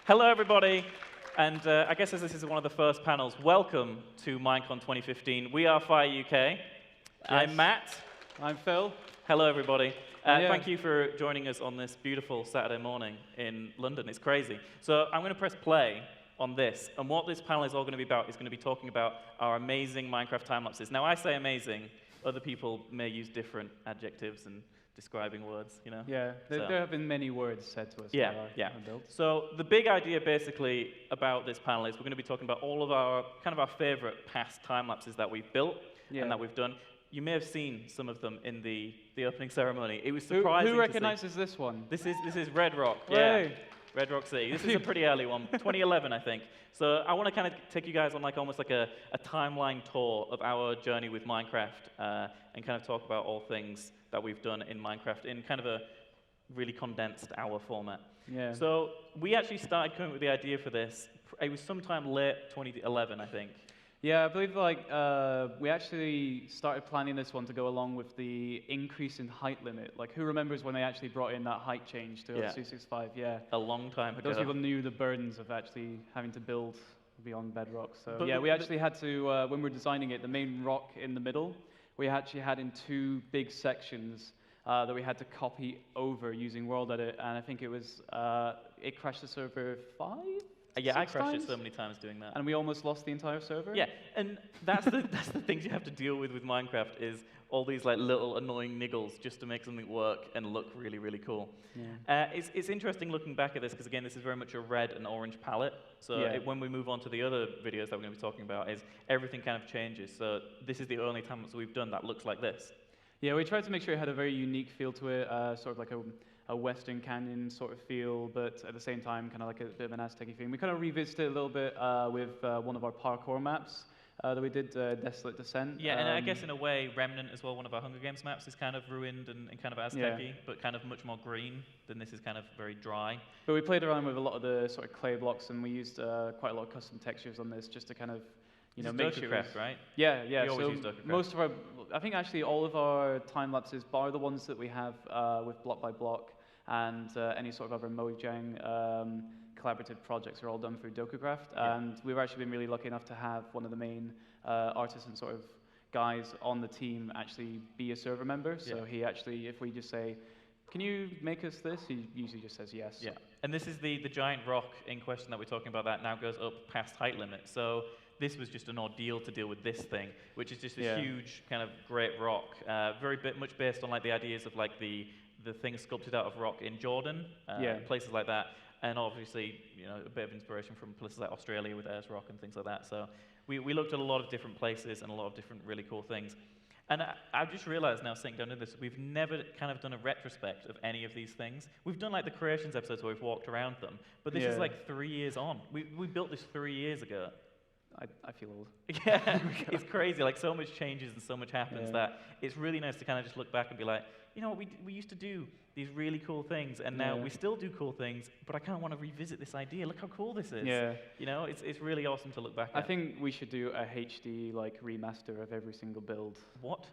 Hello, everybody. And I guess as this is one of the first panels, welcome to MINECON 2015. We are FyreUK. Yes. I'm Matt. I'm Phil. Hello, everybody. Thank you for joining us on this beautiful Saturday morning in London. It's crazy. So I'm going to press play on this. And what this panel is all going to be about is going to be talking about our amazing Minecraft time lapses. Now, I say amazing. Other people may use different adjectives and describing words, you know? Yeah, there have been many words said to us. Yeah. So the big idea basically about this panel is we're going to be talking about all of our our favorite past time lapses that we've built and that we've done. You may have seen some of them in the opening ceremony. It was surprising. Who recognizes this one? This is Red Rock. Yeah. Red Rock City. This is a pretty early one, 2011, I think. So I want to kind of take you guys on almost like a timeline tour of our journey with Minecraft and kind of talk about all things that we've done in Minecraft in kind of a really condensed hour format. Yeah. So we actually started coming up with the idea for this. It was sometime late 2011, I think. Yeah, I believe we actually started planning this one to go along with the increase in height limit. Like, who remembers when they actually brought in that height change to 265? Yeah. A long time ago. Those people knew the burdens of actually having to build beyond bedrock. So yeah, we actually had to, when we were designing it, the main rock in the middle, we actually had in two big sections that we had to copy over using World Edit, and I think it was, it crashed the server 5? Yeah, I crashed it so many times doing that. And we almost lost the entire server? Yeah, and that's the things you have to deal with Minecraft is all these little annoying niggles just to make something work and look really, really cool. Yeah. It's interesting looking back at this because, again, this is very much a red and orange palette. So when we move on to the other videos that we're going to be talking about, is everything kind of changes. So this is the only time that we've done that looks like this. Yeah, we tried to make sure it had a very unique feel to it, sort of like a Western Canyon sort of feel, but at the same time, kind of like a bit of an Aztec theme. We kind of revisited it a little bit with one of our parkour maps that we did, Desolate Descent. Yeah, and I guess in a way, Remnant as well, one of our Hunger Games maps, is kind of ruined and kind of Aztec-y, but kind of much more green than this is kind of very dry. But we played around with a lot of the sort of clay blocks, and we used quite a lot of custom textures on this just to kind of, make sure DokuCraft, right? Yeah. We always use DokuCraft. Most of our, I think actually all of our time lapses, bar the ones that we have with block by block, and any sort of other Mojang collaborative projects are all done through DokuCraft. And we've actually been really lucky enough to have one of the main artists and sort of guys on the team actually be a server member. So he actually, if we just say, can you make us this? He usually just says yes. Yeah. And this is the giant rock in question that we're talking about that now goes up past height limit. So this was just an ordeal to deal with this thing, which is just this huge kind of great rock, much based on the ideas of the things sculpted out of rock in Jordan, places like that, and obviously a bit of inspiration from places like Australia with Ayers Rock and things like that. So we looked at a lot of different places and a lot of different really cool things. And I've just realized now, sitting down to this, we've never kind of done a retrospect of any of these things. We've done the creations episodes where we've walked around them, but this is 3 years on. We built this 3 years ago. I feel old. Yeah, it's crazy. So much changes and so much happens that it's really nice to kind of just look back and be like, you know what, we used to do these really cool things, and now we still do cool things, but I kind of want to revisit this idea. Look how cool this is. Yeah. It's really awesome to look back at. I think we should do a HD remaster of every single build. What?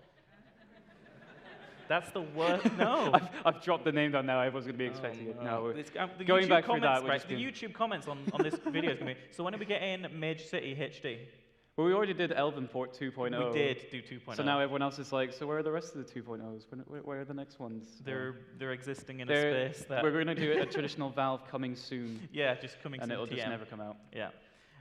That's the worst. No. I've dropped the name down now. Everyone's going to be expecting it. No, going back through that. Right, the YouTube comments on this video is going to be, so when do we get in Mage City HD? Well, we already did Elvenport 2.0. We did do 2.0. So now everyone else is like, so where are the rest of the 2.0s? Where are the next ones? They're existing in a space that... We're going to do a traditional Valve coming soon. Yeah, just coming soon. And it'll just never come out. Yeah.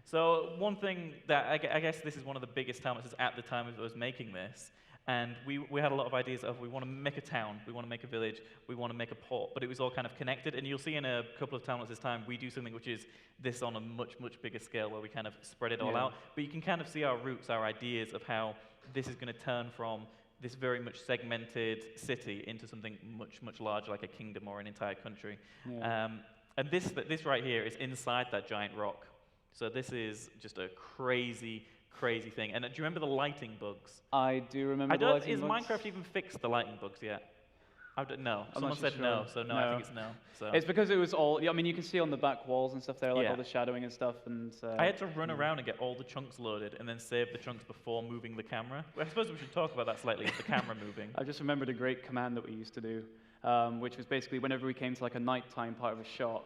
So one thing that, I guess this is one of the biggest time lapses at the time of us making this, and we had a lot of ideas of we want to make a town, we want to make a village, we want to make a port, but it was all kind of connected. And you'll see in a couple of time lapses time, we do something which is this on a much, much bigger scale where we kind of spread it all out. But you can kind of see our roots, our ideas of how this is going to turn from this very much segmented city into something much, much larger, like a kingdom or an entire country. Yeah. And this right here is inside that giant rock. So this is just a crazy thing. And do you remember the lighting bugs? I do remember the lighting bugs. Is Minecraft even fixed the lighting bugs yet? No. Someone said no, so no, I think it's no. So. It's because it was all, I mean, you can see on the back walls and stuff there, all the shadowing and stuff. And I had to run around and get all the chunks loaded and then save the chunks before moving the camera. I suppose we should talk about that slightly, the camera moving. I just remembered a great command that we used to do, which was basically whenever we came to a nighttime part of a shot,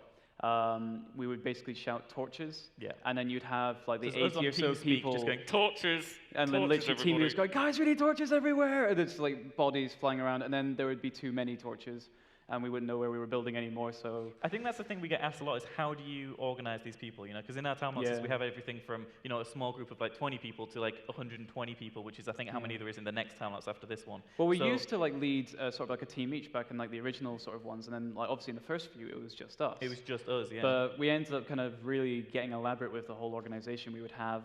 we would basically shout torches, Yeah. and then you'd have like the So it's us 80 on or so TeamSpeak people, just going, torches, and then torches, literally team everybody." leaders going, guys, we need torches everywhere, and there's like bodies flying around, and then there would be too many torches, and we wouldn't know where we were building anymore. So I think that's the thing we get asked a lot is how do you organize these people, you know? Because in our town monsters Yeah. we have everything from, you know, a small group of like 20 people to like 120 people, which is I think how many there is in the next town lapse after this one. Well, we So- used to like lead sort of like a team each back in like the original sort of ones, and then like obviously in the first few it was just us. It was just us, yeah. But we ended up kind of really getting elaborate with the whole organization. We would have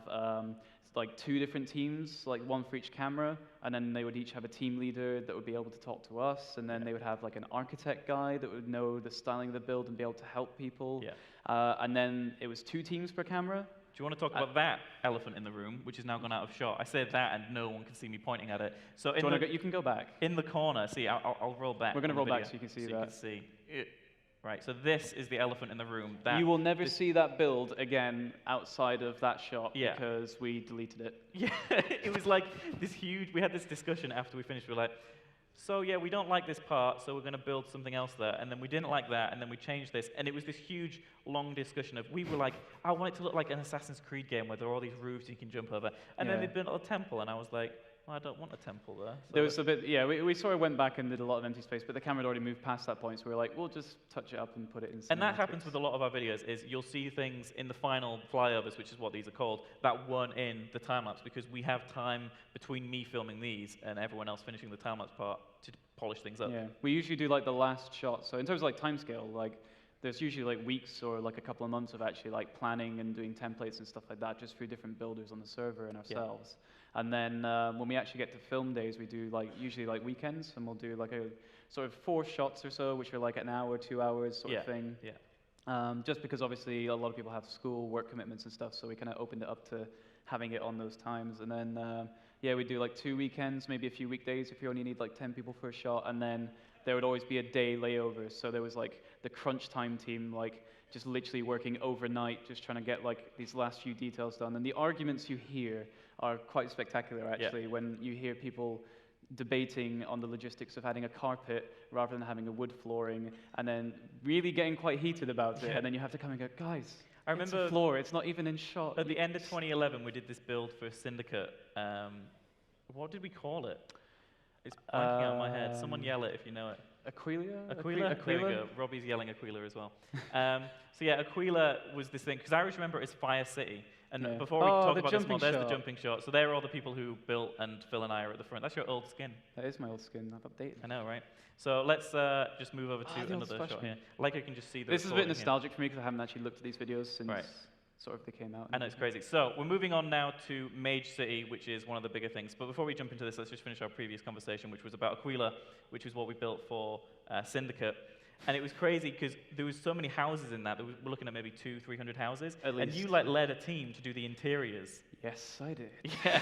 like 2 different teams, like 1 for each camera, and then they would each have a team leader that would be able to talk to us, and then they would have like an architect guy that would know the styling of the build and be able to help people. Yeah. And then it was 2 teams per camera. Do you want to talk about that elephant in the room, which has now gone out of shot? I said that, and no one can see me pointing at it. So You can go back. in the corner, see, I'll roll back. We're going to on the roll back video so you can see so that. You can see. Right, so this is the elephant in the room. That You will never see that build again outside of that shot Yeah. because we deleted it. Yeah, it was like this huge. We had this discussion after we finished. We were like, so yeah, we don't like this part, so we're going to build something else there. And then we didn't like that, and then we changed this. And it was this huge, long discussion of we were like, I want it to look like an Assassin's Creed game where there are all these roofs you can jump over. And then Yeah. they built a temple, and I was like, well, I don't want a temple there. So There was a bit, yeah, we sort of went back and did a lot of empty space, but the camera had already moved past that point, so we were like, we'll just touch it up and put it in and that happens cinematics. with a lot of our videos, is you'll see things in the final flyovers, which is what these are called, that weren't in the time-lapse, because we have time between me filming these and everyone else finishing the time-lapse part to polish things up. Yeah, we usually do like the last shot, so in terms of like timescale, like there's usually like weeks or like a couple of months of actually like planning and doing templates and stuff like that just through different builders on the server and ourselves. And then when we actually get to film days, we do like usually like weekends, and we'll do like a sort of 4 shots or so, which are like an hour, 2 hours sort of thing. Yeah. Just because obviously a lot of people have school, work commitments and stuff, so we kind of opened it up to having it on those times. And then yeah, we do like 2 weekends, maybe a few weekdays if you only need like 10 people for a shot, and then there would always be a day layover. So there was like the crunch time team, like just literally working overnight, just trying to get like these last few details done. And the arguments you hear are quite spectacular, actually, when you hear people debating on the logistics of adding a carpet rather than having a wood flooring, and then really getting quite heated about it. And then you have to come and go, guys, I it's remember a floor, it's not even in shot. at the end of 2011, we did this build for Syndicate. What did we call it? It's blanking out of my head. Someone yell it if you know it. Aquila? Aquila? There we go. Robbie's yelling Aquila as well. So yeah, Aquila was this thing, because I always remember it as Fire City. And before we talk about this more, there's the jumping shot. So they're all the people who built, and Phil and I are at the front. That's your old skin. That is my old skin, I've updated. I know, right? So let's just move over to the old another splash shot screen. here. Like I can just see the This is a bit recording here. nostalgic for me because I haven't actually looked at these videos since Right. sort of they came out. I know, it's crazy. So we're moving on now to Mage City, which is one of the bigger things. But before we jump into this, let's just finish our previous conversation, which was about Aquila, which is what we built for Syndicate. And it was crazy because there was so many houses in that. We're looking at maybe 200-300 houses. At and least. you like led a team to do the interiors. Yes, I did. Yeah.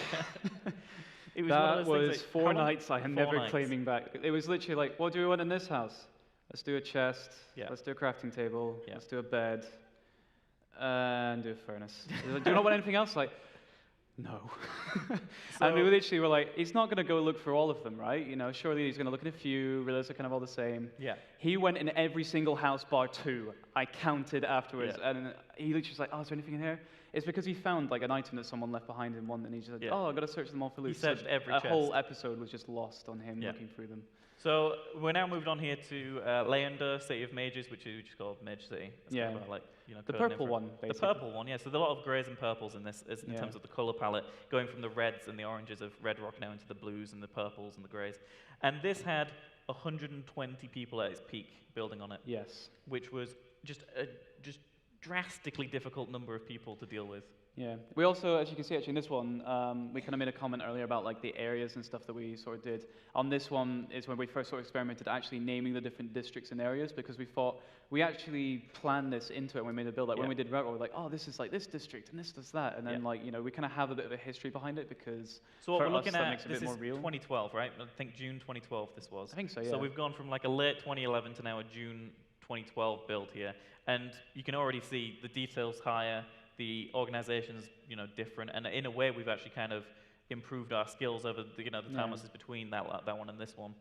It was one That of those things was like, 4 how long- nights I am 4 never nights. claiming back. It was literally like, what do we want in this house? Let's do a chest, Yeah. let's do a crafting table, Yeah. let's do a bed, and do a furnace. Do you not want anything else? Like, no. And we So- literally were like, he's not going to go look for all of them, right? You know, surely he's going to look at a few, realize they're kind of all the same. Yeah. He went in every single house bar 2. I counted afterwards, Yeah. and he literally was like, oh, is there anything in here? It's because he found like an item that someone left behind in one, and he just said, Yeah. oh, I've got to search them all for loot. So searched every a chest. whole episode was just lost on him Yeah. looking through them. So we're now moved on here to Leander, City of Mages, which is called Mage City. It's Yeah. kind of like, you know, The code name purple for it. one, The basically. purple one, yeah. So there are a lot of greys and purples in this, in Yeah. terms of the color palette, going from the reds and the oranges of Red Rock now into the blues and the purples and the greys. And this had 120 people at its peak building on it, Yes. which was just a drastically difficult number of people to deal with. Yeah. We also, as you can see actually in this one, we kind of made a comment earlier about like the areas and stuff that we sort of did. On this one is when we first sort of experimented actually naming the different districts and areas, because we thought we actually planned this into it when we made the build. Like when we did Red Rock, we're like, oh, this is like this district and this does that. And then like, you know, we kind of have a bit of a history behind it because So what for we're looking us, that at, makes it a this bit is more real. 2012, right? I think June 2012 this was. I think so, yeah. So we've gone from like a late 2011 to now a June 2012 build here. And you can already see the details higher, the organization's, you know, different. And in a way, we've actually kind of improved our skills over the, you know, the time between that one and this one.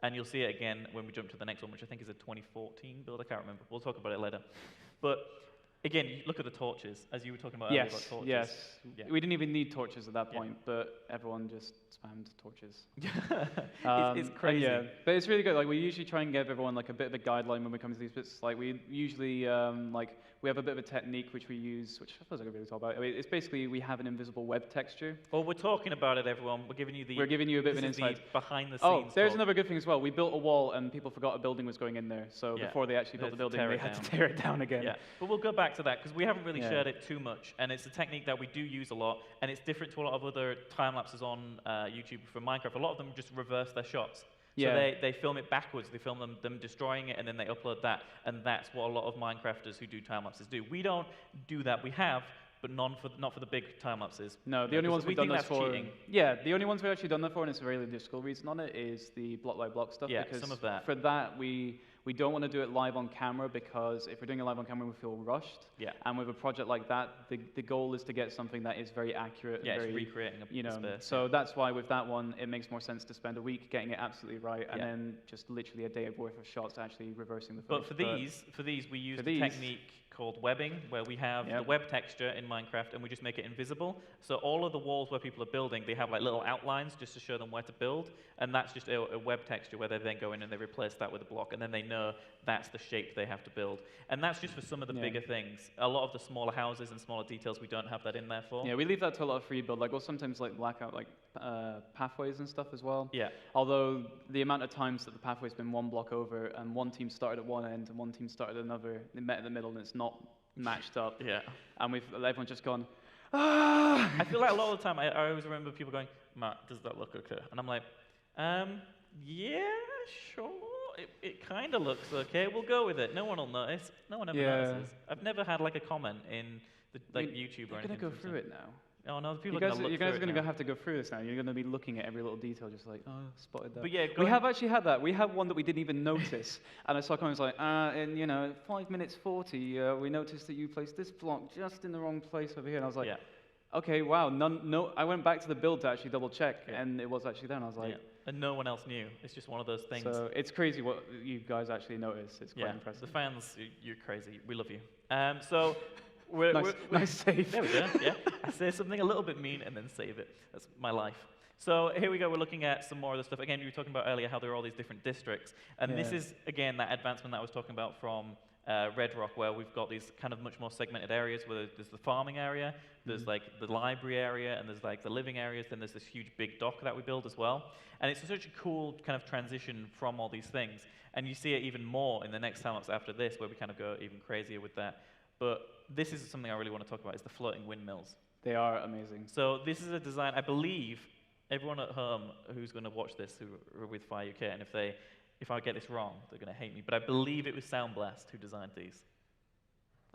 And you'll see it again when we jump to the next one, which I think is a 2014 build. I can't remember. We'll talk about it later. But again, you look at the torches, as you were talking about earlier about torches. Yes. Yeah. We didn't even need torches at that Yeah. point, but everyone just spammed torches. It's And crazy. yeah, but it's really good. Like we usually try and give everyone like a bit of a guideline when we come to these bits. Like we usually like we have a bit of a technique which we use, which I suppose I could really talk about. I mean, it's basically we have an invisible web texture. Well, we're talking about it, everyone. We're giving you We're giving you a bit of an this is the insight. behind the scenes. Oh, there's talk. another good thing as well. We built a wall and people forgot a building was going in there. So Yeah. before they actually built the They had to building, tear they it had to down. tear it down again. Yeah, but we'll go back to that because we haven't really Yeah. shared it too much, and it's a technique that we do use a lot, and it's different to a lot of other time lapses on YouTube for Minecraft. A lot of them just reverse their shots. So Yeah. they film it backwards. They film them destroying it, and then they upload that, and that's what a lot of Minecrafters who do time lapses do. We don't do that. We have, but not for the big time lapses. No, the Yeah, only 'cause ones we we've done think this that's for. cheating. Yeah, the only ones we've actually done that for, and it's a very logistical reason on it, is the block by block stuff. Yeah, because some of that. For that, we don't want to do it live on camera because if we're doing it live on camera, we feel rushed. Yeah. And with a project like that, the goal is to get something that is very accurate. Yeah, and it's very, recreating a you know, space. so that's why with that one, it makes more sense to spend a week getting it absolutely right, and Yeah. then just literally a day worth of shots actually reversing the But footage. for these, we use for the these- technique called webbing, where we have Yep. the web texture in Minecraft, and we just make it invisible. So all of the walls where people are building, they have like little outlines just to show them where to build, and that's just a web texture where they then go in and they replace that with a block, and then they know that's the shape they have to build. And that's just for some of the Yeah. bigger things. A lot of the smaller houses and smaller details, we don't have that in there for. Yeah, we leave that to a lot of free build. Like we'll sometimes like black out like pathways and stuff as well. Yeah. Although the amount of times that the pathway's been one block over and one team started at one end and one team started at another, they met in the middle and it's not matched up. Yeah. And everyone's just gone, ah! I feel like a lot of the time, I always remember people going, Matt, does that look okay? And I'm like, yeah, sure. It kind of looks okay. We'll go with it. No one will notice. No one ever Yeah. notices. I've never had like a comment in the, like YouTube or You're anything. gonna go from through it now. Oh no, the people You are guys, gonna look you guys through are it going now. to have to go through this now. You're going to be looking at every little detail, just like, oh, spotted that. But yeah, We going- have actually had that. We had one that we didn't even notice. And I saw comments like, in, 5 minutes 40, we noticed that you placed this block just in the wrong place over here. And I was like, yeah. okay, wow. No, I went back to the build to actually double check, Yeah. and it was actually there. And I was like, Yeah. And no one else knew. It's just one of those things. so it's crazy what you guys actually notice. It's quite yeah, impressive. the fans, you're crazy. We love you. So Nice save. There we go. Yeah, I say something a little bit mean and then save it. That's my life. So here we go. We're looking at some more of the stuff. Again, you were talking about earlier how there are all these different districts, and this Yeah. is again that advancement that I was talking about from Red Rock, where we've got these kind of much more segmented areas. Where there's the farming area, there's like the library area, and there's like the living areas. Then there's this huge big dock that we build as well. And it's such a cool kind of transition from all these things. And you see it even more in the next time after this, where we kind of go even crazier with that. But this is something I really want to talk about, is the floating windmills. They are amazing. So this is a design, I believe, everyone at home who's going to watch this, who are with FyreUK, and if I get this wrong, they're going to hate me, but I believe it was Soundblast who designed these.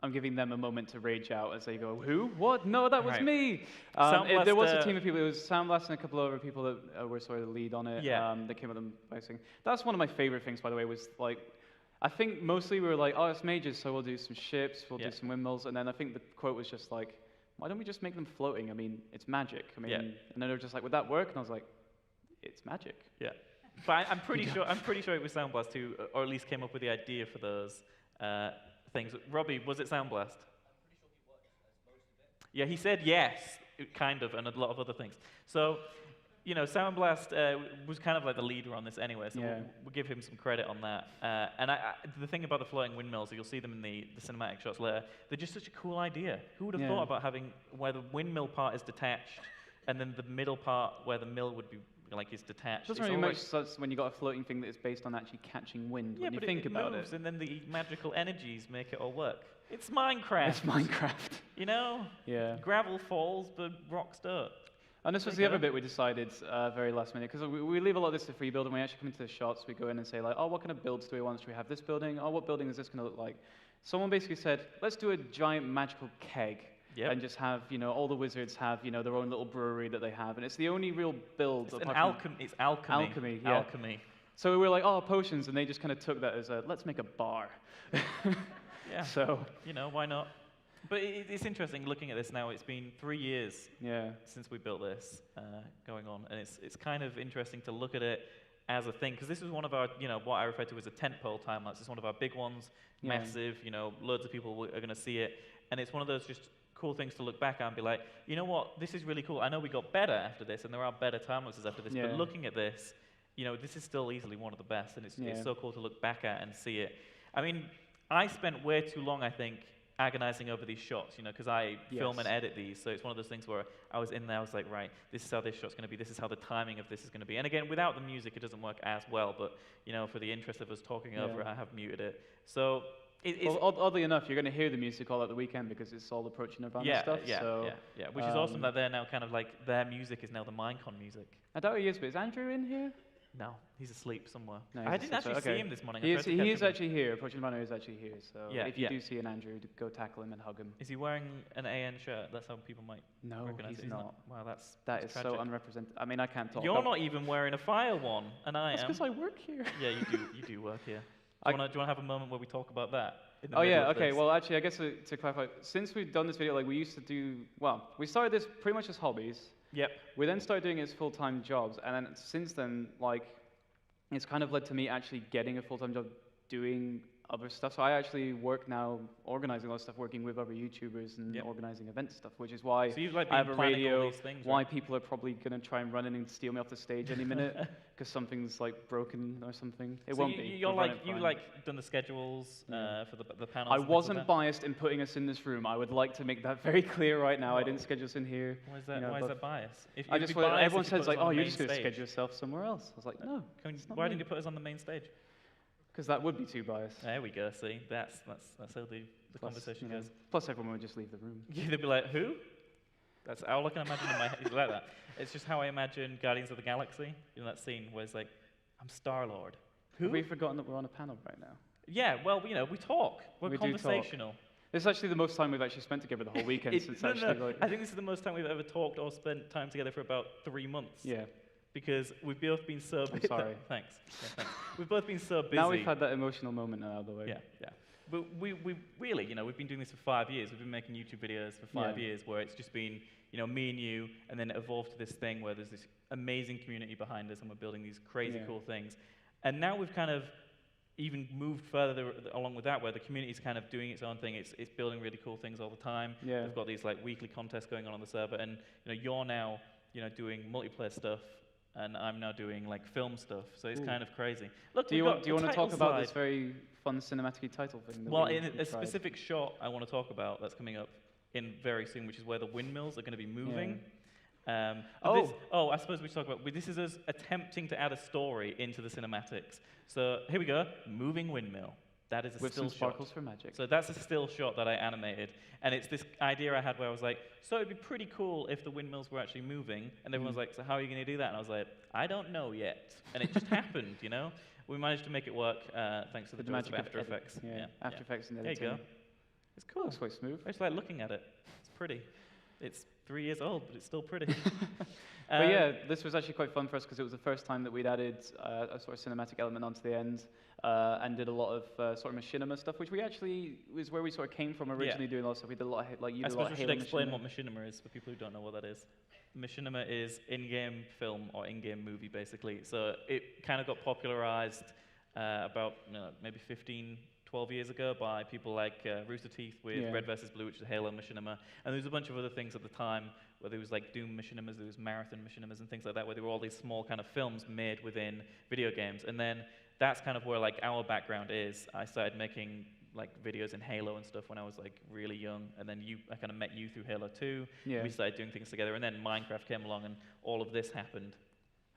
I'm giving them a moment to rage out as they go, who? What? No, that was Right. me. Soundblast, There was a team of people. It was Soundblast and a couple of other people that were sort of the lead on it. Yeah. That came with them pricing. That's one of my favorite things, by the way, was like, I think mostly we were like, oh, it's mages, so we'll do some ships, we'll Yeah. do some windmills, and then I think the quote was just like, why don't we just make them floating? I mean, it's magic. I mean, Yeah. and then they were just like, would that work? And I was like, it's magic. Yeah. But I'm pretty sure it was Soundblast who, or at least came up with the idea for those things. Robbie, was it Soundblast? Yeah, he said yes, kind of, and a lot of other things. So, Soundblast was kind of like the leader on this anyway, so Yeah. we'll give him some credit on that. And the thing about the floating windmills, you'll see them in the cinematic shots later, they're just such a cool idea. Who would have Yeah. thought about having where the windmill part is detached, and then the middle part where the mill would be is detached? Doesn't It's really all make sense when you got a floating thing that is based on actually catching wind. yeah, when you but think it about moves, it, and then the magical energies make it all work. It's Minecraft. it's Minecraft. Yeah. Gravel falls, but rocks don't. And this was There the you other bit we decided very last minute, because we leave a lot of this to free build, and we actually come into the shots, we go in and say like, oh, what kind of builds do we want? Should we have this building? Oh, what building is this going to look like? Someone basically said, let's do a giant magical keg. Yep. And just have, all the wizards have, their own little brewery that they have. And it's the only real build. It's apart from- It's alchemy. Alchemy, yeah. Alchemy. So we were like, oh, potions, and they just kind of took that as let's make a bar. Yeah. So, Why not? But it's interesting looking at this now. It's been 3 years yeah. since we built this going on, and it's kind of interesting to look at it as a thing, because this was one of our, what I refer to as a tentpole time lapse. It's one of our big ones, Yeah. massive, loads of people are going to see it, and it's one of those just cool things to look back at and be like, you know what, this is really cool. I know we got better after this, and there are better time lapses after this, Yeah. but looking at this, this is still easily one of the best, and it's Yeah. so cool to look back at and see it. I mean, I spent way too long, I think, agonizing over these shots, because I film and edit these, so it's one of those things where I was in there, I was like, right, this is how this shot's going to be, this is how the timing of this is going to be. And again, without the music, it doesn't work as well, but, for the interest of us talking over it, I have muted it. So, well, oddly enough, you're going to hear the music all at the weekend because it's all approaching Nirvana stuff. Yeah, which is awesome that they're now kind of like, their music is now the MINECON music. I doubt he is, but is Andrew in here? No, he's asleep somewhere. No, I didn't actually see him this morning. He is actually here. Approaching Nirvana is actually here. So if you do see an Andrew, go tackle him and hug him. Is he wearing an AN shirt? That's how people might recognize he's not. Wow, that is tragic. so unrepresented. I mean, I can't talk. You're not even wearing a Fire one, and I am. That's because I work here. Yeah, you do work here. Do you want to have a moment where we talk about that? Oh yeah, okay. Well, actually, I guess to clarify, since we've done this video, like we used to do, we started this pretty much as hobbies. Yep. We then started doing it as full-time jobs, and then since then, like, it's kind of led to me actually getting a full-time job doing other stuff. So I actually work now organizing a lot of stuff, working with other YouTubers and organizing event stuff, which is why I have a radio, why people are probably going to try and run in and steal me off the stage any minute, because something's like broken or something. It won't be. You done the schedules for the panels. I wasn't biased in putting us in this room. I would like to make that very clear right now. I didn't schedule us in here. Why is that? Why is that bias? Everyone says like, oh, you're just going to schedule yourself somewhere else. I was like, no. Why didn't you put us on the main stage? Because that would be too biased. There we go. See, that's how the conversation goes. Plus, everyone would just leave the room. Yeah, they'd be like, "Who?" That's all I can imagine in my head. Like that. It's just how I imagine Guardians of the Galaxy. That scene where it's like, "I'm Star-Lord." Who? Have we forgotten that we're on a panel right now? Yeah. Well, we talk. We're conversational. This is actually the most time we've actually spent together the whole weekend. I think this is the most time we've ever talked or spent time together for about 3 months. Yeah. Because we've both been so busy. Sorry. Thanks. Yeah, thanks. We've both been so busy. Now we've had that emotional moment out of the way. Yeah. But we really, we've been doing this for 5 years. We've been making YouTube videos for 5 years where it's just been, me and you, and then it evolved to this thing where there's this amazing community behind us and we're building these crazy cool things. And now we've kind of even moved further along with that, where the community's kind of doing its own thing. It's building really cool things all the time. Yeah. We've got these like weekly contests going on the server, and you're now, doing multiplayer stuff. And I'm now doing like film stuff, so it's kind of crazy. Look, do you want to talk about this very fun cinematic title thing? Well, in a specific shot I want to talk about that's coming up in very soon, which is where the windmills are going to be moving. I suppose we should talk about this is us attempting to add a story into the cinematics. So here we go, moving windmill. That is a with still some sparkles for magic. So that's a still shot that I animated. And it's this idea I had where I was like, so it'd be pretty cool if the windmills were actually moving. And everyone was like, so how are you going to do that? And I was like, I don't know yet. And it just happened, We managed to make it work thanks to the joys of After Effects. After Effects and editing. There you go. It's cool. It's quite smooth. I just like looking at it. It's pretty. It's 3 years old, but it's still pretty. But yeah, this was actually quite fun for us because it was the first time that we'd added a sort of cinematic element onto the end and did a lot of sort of machinima stuff, which we actually was where we sort of came from originally doing a lot of stuff. We did a lot of I suppose we should explain what machinima is for people who don't know what that is. Machinima is in-game film or in-game movie, basically. So it kind of got popularized about maybe 15, 12 years ago by people like Rooster Teeth with Red vs. Blue, which is Halo machinima. And there was a bunch of other things at the time where there was like Doom machinimas, there was Marathon machinimas and things like that, where there were all these small kind of films made within video games. And then that's kind of where like our background is. I started making like videos in Halo and stuff when I was like really young, and then I kind of met you through Halo 2. Yeah. We started doing things together, and then Minecraft came along, and all of this happened.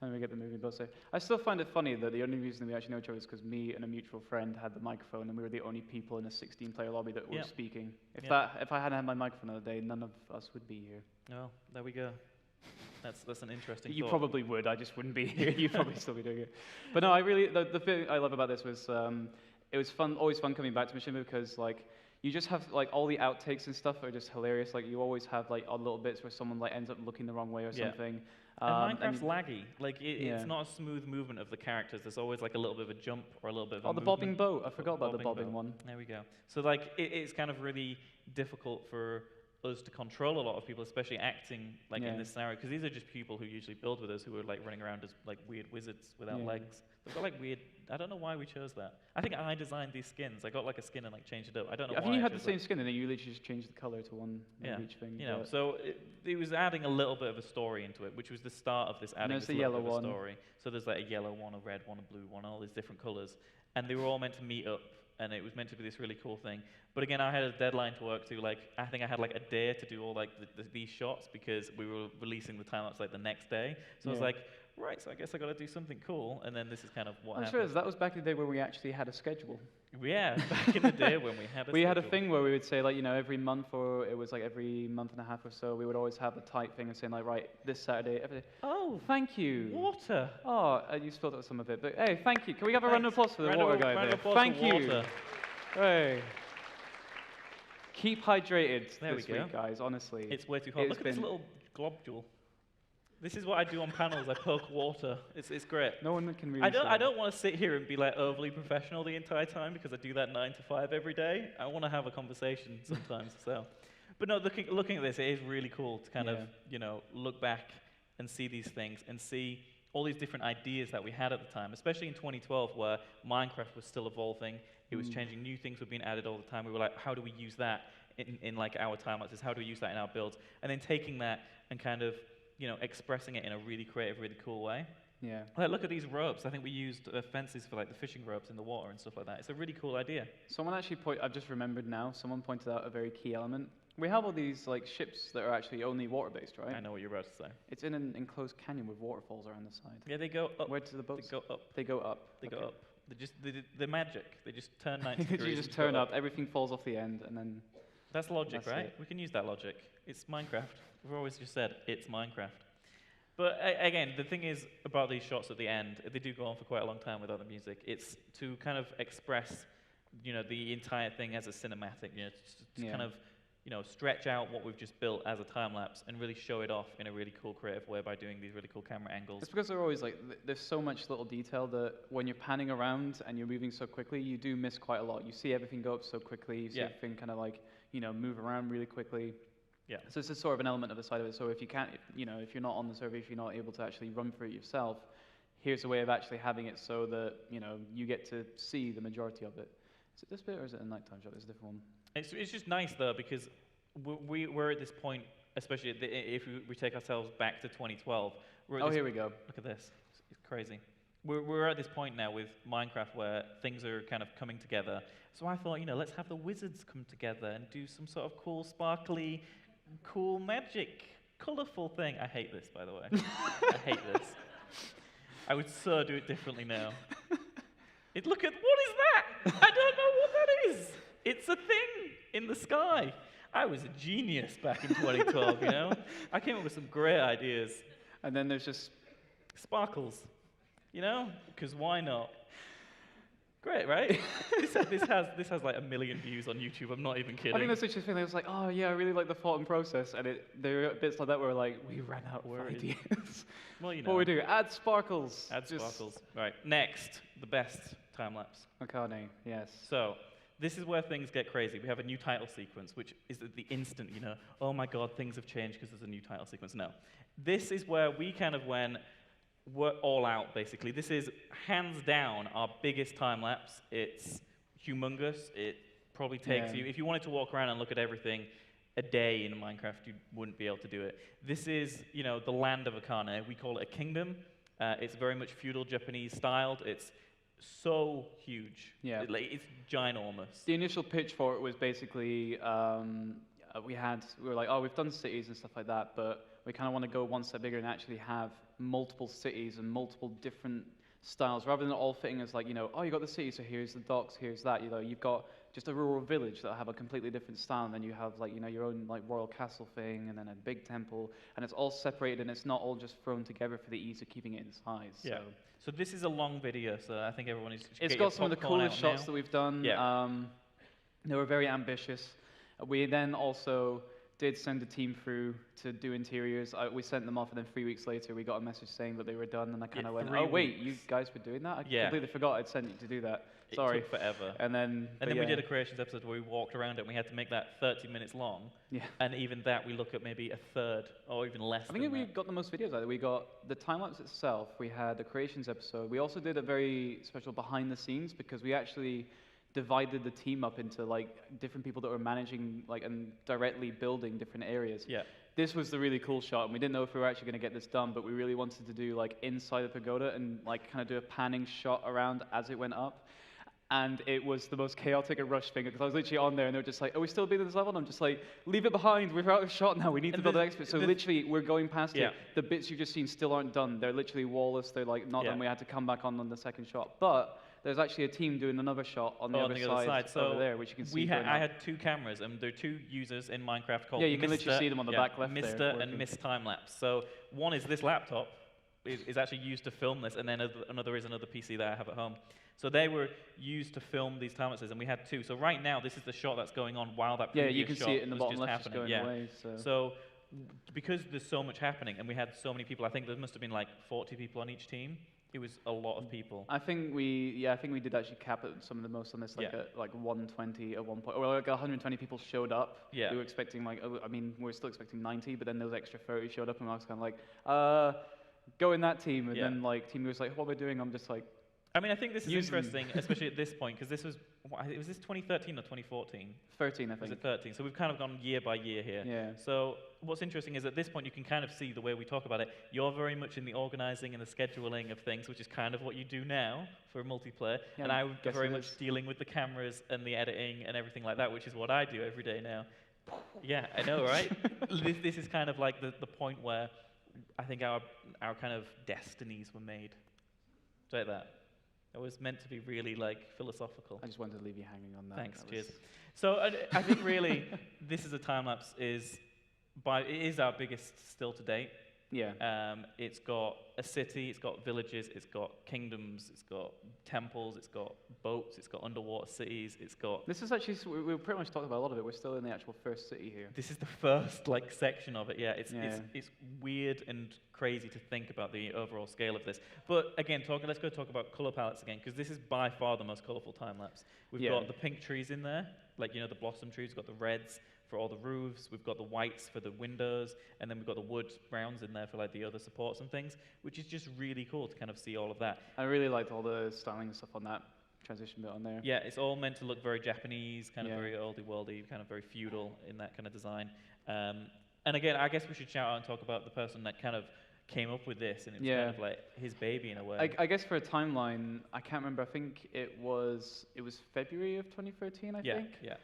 And we get the movie both say. I still find it funny that the only reason we actually know each other is because me and a mutual friend had the microphone, and we were the only people in a 16-player lobby that were speaking. If I hadn't had my microphone the other day, none of us would be here. Oh, there we go. That's an interesting You thought. probably would. I just wouldn't be here. You'd probably still be doing it. But no, the thing I love about this was it was fun, always fun coming back to Machinima because like you just have like all the outtakes and stuff are just hilarious. Like you always have like odd little bits where someone like ends up looking the wrong way or something. And Minecraft's laggy. Like it's not a smooth movement of the characters. There's always like a little bit of a jump or a little bit of a the movement. bobbing boat. I forgot about the bobbing one. There we go. So like it's kind of really difficult for us to control a lot of people, especially acting like Yeah. in this scenario, because these are just people who usually build with us who are like running around as like weird wizards without Yeah. legs. They've got like weird. I don't know why we chose that. I think I designed these skins. I got like a skin and like changed it up. I don't know I why. think you had the chose same skin, and then you literally just changed the color to one Yeah. of each thing. You know, but- so it was adding a little bit of a story into it, which was the start of this adding there's this the little yellow bit of a one. story. So there's like a yellow one, a red one, a blue one, all these different colors, and they were all meant to meet up, and it was meant to be this really cool thing. But again, I had a deadline to work to. Like, I think I had like a day to do all like these shots because we were releasing the time lapse like the next day. So I was Yeah. like, right, so I guess I got to do something cool, and then this is kind of what I'm happened. sure that was back in the day where we actually had a schedule. Yeah, back in the day when we had a We had a schedule. thing where we would say, like, you know, every month, or it was like every month and a half or so, we would always have a tight thing and saying, like, right, this Saturday, every day. Oh, Thank you. water. Oh, you spilled out some of it, but hey, thank you. Can we have a round of Thanks. applause for the Round water of- guy round there? of applause Thank for you. water. Hey. Keep hydrated There we this go. week, guys, honestly. It's way too hot. It's Look at this been- little globule. This is what I do on panels. I poke water. It's great. No one can really I say that. don't want to sit here and be like overly professional the entire time because I do that 9 to 5 every day. I want to have a conversation sometimes. So, but no, looking at this, it is really cool to kind of look back and see these things and see all these different ideas that we had at the time, especially in 2012 where Minecraft was still evolving. It was changing. New things were being added all the time. We were like, how do we use that in like our time lapses? How do we use that in our builds? And then taking that and kind of expressing it in a really creative, really cool way. Yeah. Like, look at these ropes. I think we used fences for like the fishing ropes in the water and stuff like that. It's a really cool idea. Someone actually I've just remembered now, someone pointed out a very key element. We have all these like ships that are actually only water-based, right? I know what you're about to say. It's in an enclosed canyon with waterfalls around the side. Yeah, they go up. Where do the They boats? go up. They go up. They go Okay. up. They're magic. They just turn 90 you degrees. just and go turn up, everything falls off the end, and then That's logic, That's right? it. We can use that logic. It's Minecraft. We've always just said it's Minecraft. But again, the thing is about these shots at the end, they do go on for quite a long time without the music. It's to kind of express, the entire thing as a cinematic, to Yeah. kind of, stretch out what we've just built as a time lapse and really show it off in a really cool, creative way by doing these really cool camera angles. it's because they're always like there's so much little detail that when you're panning around and you're moving so quickly, you do miss quite a lot. You see everything go up so quickly. You see Yeah. everything kind of like move around really quickly. Yeah. So it's just sort of an element of the side of it. So if you can't, if you're not on the server, if you're not able to actually run through it yourself, here's a way of actually having it so that you get to see the majority of it. Is it this bit or is it a nighttime shot? There's a different one. It's just nice though because we're at this point, especially if we take ourselves back to 2012. We're at Oh, this here we go. Look at this. It's crazy. We're at this point now with Minecraft where things are kind of coming together. So I thought, let's have the wizards come together and do some sort of cool, sparkly, cool magic, colorful thing. I hate this, by the way. I hate this. I would so do it differently now. Look at, what is that? I don't know what that is. It's a thing in the sky. I was a genius back in 2012, I came up with some great ideas. And then there's just Sparkles, because why not? Great, right? this has like 1 million views on YouTube. I'm not even kidding. I think that's such a thing. It was like, oh yeah, I really like the thought and process, and there are bits like that where like we ran out of Worried. ideas. Well, What we do? Add sparkles. Add Just sparkles. Right. Next, the best time lapse. Makane, yes. So this is where things get crazy. We have a new title sequence, which is at the instant, oh my God, things have changed because there's a new title sequence. No, this is where we kind of we're all out, basically. This is hands down our biggest time lapse. It's humongous. It probably takes Yeah. you, if you wanted to walk around and look at everything a day in Minecraft, you wouldn't be able to do it. This is, the land of Akane. We call it a kingdom. It's very much feudal Japanese styled. It's so huge. Yeah. It's ginormous. The initial pitch for it was basically we were like, oh, we've done cities and stuff like that, but we kind of want to go one step bigger and actually have multiple cities and multiple different styles, rather than all fitting as like, oh, you got the city, so here's the docks, here's that. You've got just a rural village that have a completely different style, and then you have like, your own like royal castle thing, and then a big temple, and it's all separated, and it's not all just thrown together for the ease of keeping it in size. Yeah. So this is a long video, so I think everyone is. It's got some of the coolest shots that we've done. Yeah. They were very ambitious. We then also did send a team through to do interiors. We sent them off, and then 3 weeks later, we got a message saying that they were done, and I kind of went, three "Oh wait, you weeks. guys were doing that? I Yeah. completely forgot I'd sent you to do that. It Sorry." took forever. And then And then yeah. we did a creations episode where we walked around it, and we had to make that 30 minutes long. Yeah. And even that, we look at maybe a third or even less. I think than we that. got the most videos out of it. We got the time lapse itself. We had the creations episode. We also did a very special behind the scenes because we actually divided the team up into like different people that were managing like and directly building different areas. Yeah. This was the really cool shot, and we didn't know if we were actually going to get this done, but we really wanted to do like inside the pagoda and like kind of do a panning shot around as it went up. And it was the most chaotic and rushed thing because I was literally on there and they were just like, "Are we still building this level?" And I'm just like, "Leave it behind. We're out of shot now. We need to build the next bit." So literally, we're going past it. The bits you've just seen still aren't done. They're literally wallless. They're like not done. We had to come back on the second shot. But there's actually a team doing another shot on the other side So over there, which you can see. I had 2 cameras, and there are 2 users in Minecraft called you can literally see them on the back left Mr. there. and Miss Timelapse. So one is this laptop is actually used to film this, and then another is another PC that I have at home. So they were used to film these time lapses, and we had 2. So right now, this is the shot that's going on while that previous you can shot see it in the was bottom just left, just happening. going away. So because there's so much happening, and we had so many people, I think there must have been like 40 people on each team. It was a lot of people. I think we did actually cap it some of the most on this, like at like 120 at one point, or like 120 people showed up. Yeah. We were expecting like, we were still expecting 90, but then those extra 30 showed up, and I was kind of like, go in that team, and then like team was like, "What we're doing?" I'm just like. I mean, I think this is interesting, especially at this point, because this was 2013 or 2014? 13, I think. Was it 13? So we've kind of gone year by year here. Yeah. So what's interesting is at this point you can kind of see the way we talk about it. You're very much in the organizing and the scheduling of things, which is kind of what you do now for a multiplayer. Yeah, and I'm guess very it much is. dealing with the cameras and the editing and everything like that, which is what I do every day now. Yeah, I know, right? This is kind of like the point where I think our kind of destinies were made. Like that. It was meant to be really like philosophical. I just wanted to leave you hanging on that. Thanks, cheers. So I think really this is a time lapse it is our biggest still to date. Yeah. It's got a city, it's got villages, it's got kingdoms, it's got temples, it's got boats, it's got underwater cities, it's got. This is actually we pretty much talked about a lot of it. We're still in the actual first city here. This is the first like section of it. Yeah, it's weird and crazy to think about the overall scale of this. But again, let's go talk about color palettes again, because this is by far the most colorful time lapse. We've got the pink trees in there, like the blossom trees. We've got the reds for all the roofs, we've got the whites for the windows, and then we've got the wood browns in there for like the other supports and things, which is just really cool to kind of see all of that. I really liked all the styling and stuff on that transition bit on there. Yeah, it's all meant to look very Japanese, kind of very oldie-worldy, kind of very feudal in that kind of design. And again, I guess we should shout out and talk about the person that kind of came up with this, and it's kind of like his baby in a way. I guess for a timeline, I can't remember. I think it was February of 2013. I think. Yeah.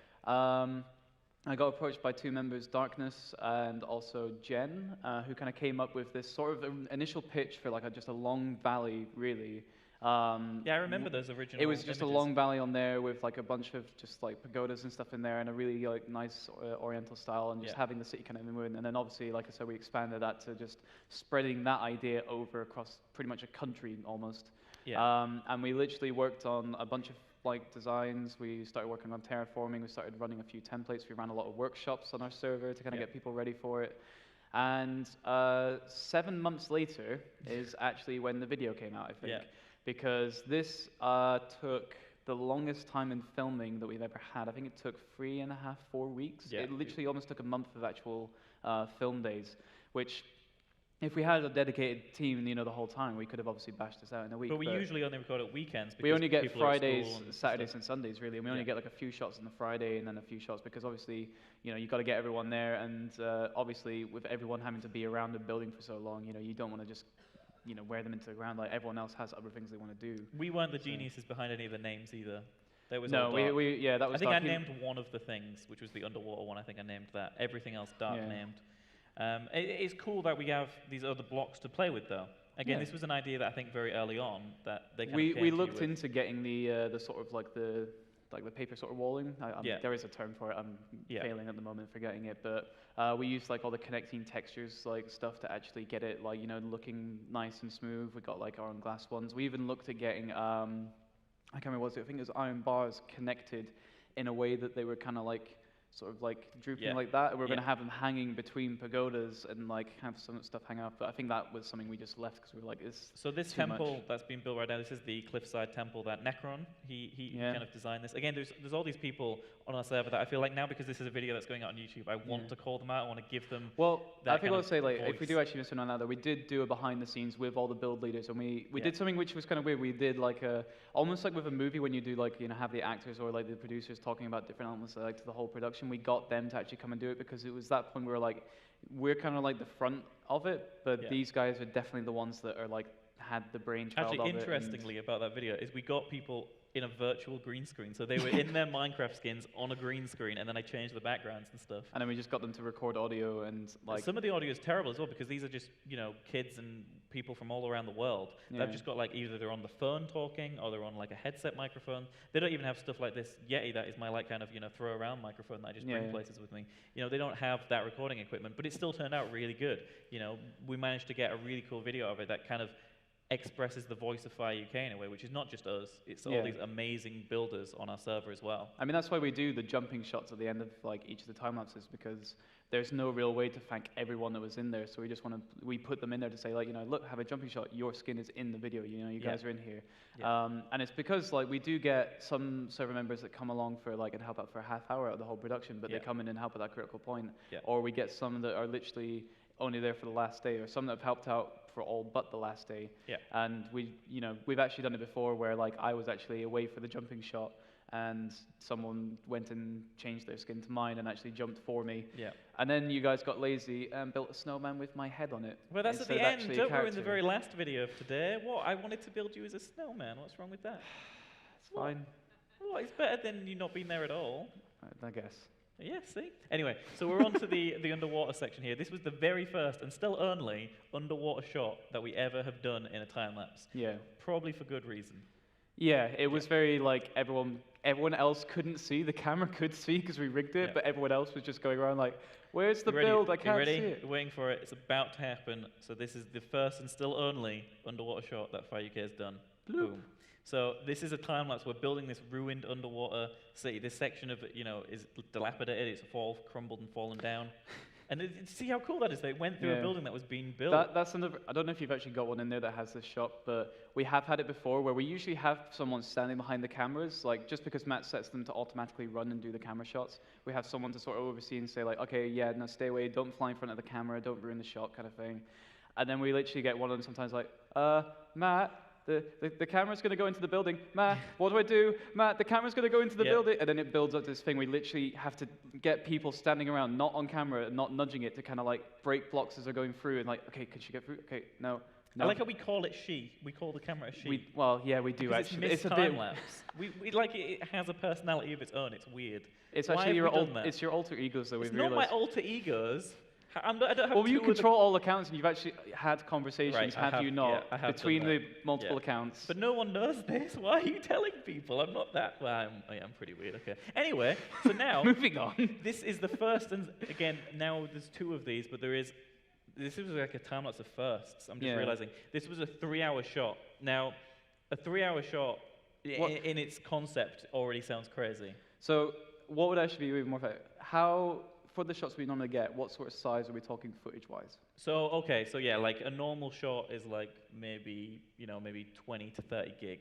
I got approached by 2 members, Darkness and also Jen, who kind of came up with this sort of initial pitch for like just a long valley, really. Yeah, I remember those original. It was just images. a long valley on there with like a bunch of just like pagodas and stuff in there, and a really like nice Oriental style, and just having the city kind of in the moon. And then obviously, like I said, we expanded that to just spreading that idea over across pretty much a country almost. Yeah. And we literally worked on a bunch of like designs. We started working on terraforming. We started running a few templates. We ran a lot of workshops on our server to kind of get people ready for it. And 7 months later is actually when the video came out, I think. Yeah. Because this took the longest time in filming that we've ever had. I think it took 3.5, 4 weeks. Yeah. It literally almost took a month of actual film days, which if we had a dedicated team, the whole time, we could have obviously bashed this out in a week. But we usually only record at weekends. We only get people are at Fridays, school and Saturdays, stuff. and Sundays, really. And we only get like a few shots on the Friday and then a few shots because obviously, you've got to get everyone there. And obviously, with everyone having to be around the building for so long, you don't want to just, wear them into the ground. Like everyone else has other things they want to do. We weren't the geniuses behiin any of the names either. That was no, all dark. that was I think dark. I named one of the things, which was the underwater one. I think I named that. Everything else dark named. It's cool that we have these other blocks to play with, though. Again, this was an idea that I think very early on that they kind of came we to looked you with. into getting the sort of like the paper sort of walling. There is a term for it. I'm failing at the moment, forgetting it. But we used like all the connecting textures like stuff to actually get it like looking nice and smooth. We got like our own glass ones. We even looked at getting I can't remember what it was. I think it was iron bars connected in a way that they were kind of like sort of like drooping Yeah. like that, and we're Yeah. going to have them hanging between pagodas and like have some stuff hang out. But I think that was something we just left because we were like, it's So this too much. temple that's been built right now, this is the cliffside temple that Necron, he Yeah. kind of designed this. Again, there's all these people on our server that I feel like now, because this is a video that's going out on YouTube, I want Yeah. to call them out, I want to give them Well, that I think kind I'll of say, like, if we do voice. actually miss one on that, we did do a behind the scenes with all the build leaders, and we Yeah. did something which was kind of weird. We did like almost like with a movie when you do like, you know, have the actors or like the producers talking about different elements like to the whole production. We got them to actually come and do it because it was that point where we're kind of like the front of it, but Yeah. these guys are definitely the ones that are like had the brainchild Actually, of it. interestingly about that video is we got people in a virtual green screen. So they were in their Minecraft skins on a green screen, and then I changed the backgrounds and stuff. And then we just got them to record audio and like. Some of the audio is terrible as well, because these are just, you know, kids and people from all around the world. Yeah. They've just got like either they're on the phone talking or they're on like a headset microphone. They don't even have stuff like this Yeti that is my like kind of, you know, throw around microphone that I just bring Yeah. places with me. You know, they don't have that recording equipment, but it still turned out really good. You know, we managed to get a really cool video of it that kind of expresses the voice of FyreUK in a way, which is not just us, it's all Yeah. these amazing builders on our server as well. I mean, that's why we do the jumping shots at the end of like each of the time lapses, because there's no real way to thank everyone that was in there. So we just want to, we put them in there to say like, you know, look, have a jumping shot. Your skin is in the video. You know, you Yeah. guys are in here. Yeah. And it's because like we do get some server members that come along for like and help out for a half hour of the whole production, but Yeah. they come in and help at that critical point. Yeah. Or we get some that are literally only there for the last day, or some that have helped out for all but the last day. Yeah. And we, you know, we've actually done it before where like I was actually away for the jumping shot, and someone went and changed their skin to mine and actually jumped for me. Yeah. And then you guys got lazy and built a snowman with my head on it. Well, that's at instead the of end. actually a Don't ruin the character. very last video of today. What? I wanted to build you as a snowman. What's wrong with that? It's fine, Well, it's better than you not being there at all. I guess. Yeah, see? Anyway, so we're on to the underwater section here. This was the very first, and still only, underwater shot that we ever have done in a time-lapse. Yeah. Probably for good reason. Yeah, it was very like everyone else couldn't see. The camera could see because we rigged it, Yeah. but everyone else was just going around like, where's the You ready? build? I You can't ready? see it. You're waiting for it. It's about to happen. So this is the first and still only underwater shot that FyreUK has done. Bloop. Boom. So this is a time lapse. We're building this ruined underwater city. This section of it, you know, is dilapidated. It's crumbled and fallen down. And see how cool that is. They went through Yeah. a building that was being built. That's another. I don't know if you've actually got one in there that has this shot, but we have had it before where we usually have someone standing behind the cameras, like just because Matt sets them to automatically run and do the camera shots. We have someone to sort of oversee and say like, okay, yeah, no, stay away, don't fly in front of the camera, don't ruin the shot, kind of thing. And then we literally get one of them sometimes like, Matt. The camera's going to go into the building. Matt, what do I do? Matt, the camera's going to go into the Yeah. building. And then it builds up this thing. We literally have to get people standing around, not on camera, and not nudging it to kind of like break blocks as they're going through. And like, okay, can she get through? Okay, no. I like how we call it she. We call the camera a she. Well, yeah, we do Because actually. It's a time bit. lapse. we like it has a personality of its own. It's weird. It's Why actually have we done that? it's your alter egos that It's we've not my realized. alter egos. I don't have Well, you two other- control all accounts, and you've actually had conversations, Right, I have you have- not, yeah, I have between done the that. multiple Yeah. accounts? But no one knows this. Why are you telling people? I'm not that. Well, I am pretty weird. Okay. Anyway, so now Moving on. this is the first, and again, now there's two of these, but this was like a time lapse of firsts. I'm just Yeah. realizing this was a 3-hour shot. Now, a 3-hour shot What- in its concept already sounds crazy. So, what would actually be even more fair? How, for the shots we normally get, what sort of size are we talking footage-wise? So okay, so yeah, like a normal shot is like maybe 20 to 30 gig,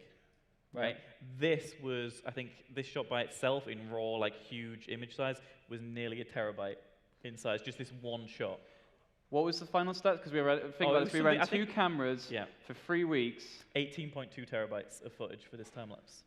right? This was, I think, this shot by itself in raw, like huge image size was nearly a terabyte in size. Just this one shot. What was the final stats? Because we ran, think Oh, about it this, was we ran something- I two cameras Yeah, for 3 weeks. 18.2 terabytes of footage for this time lapse.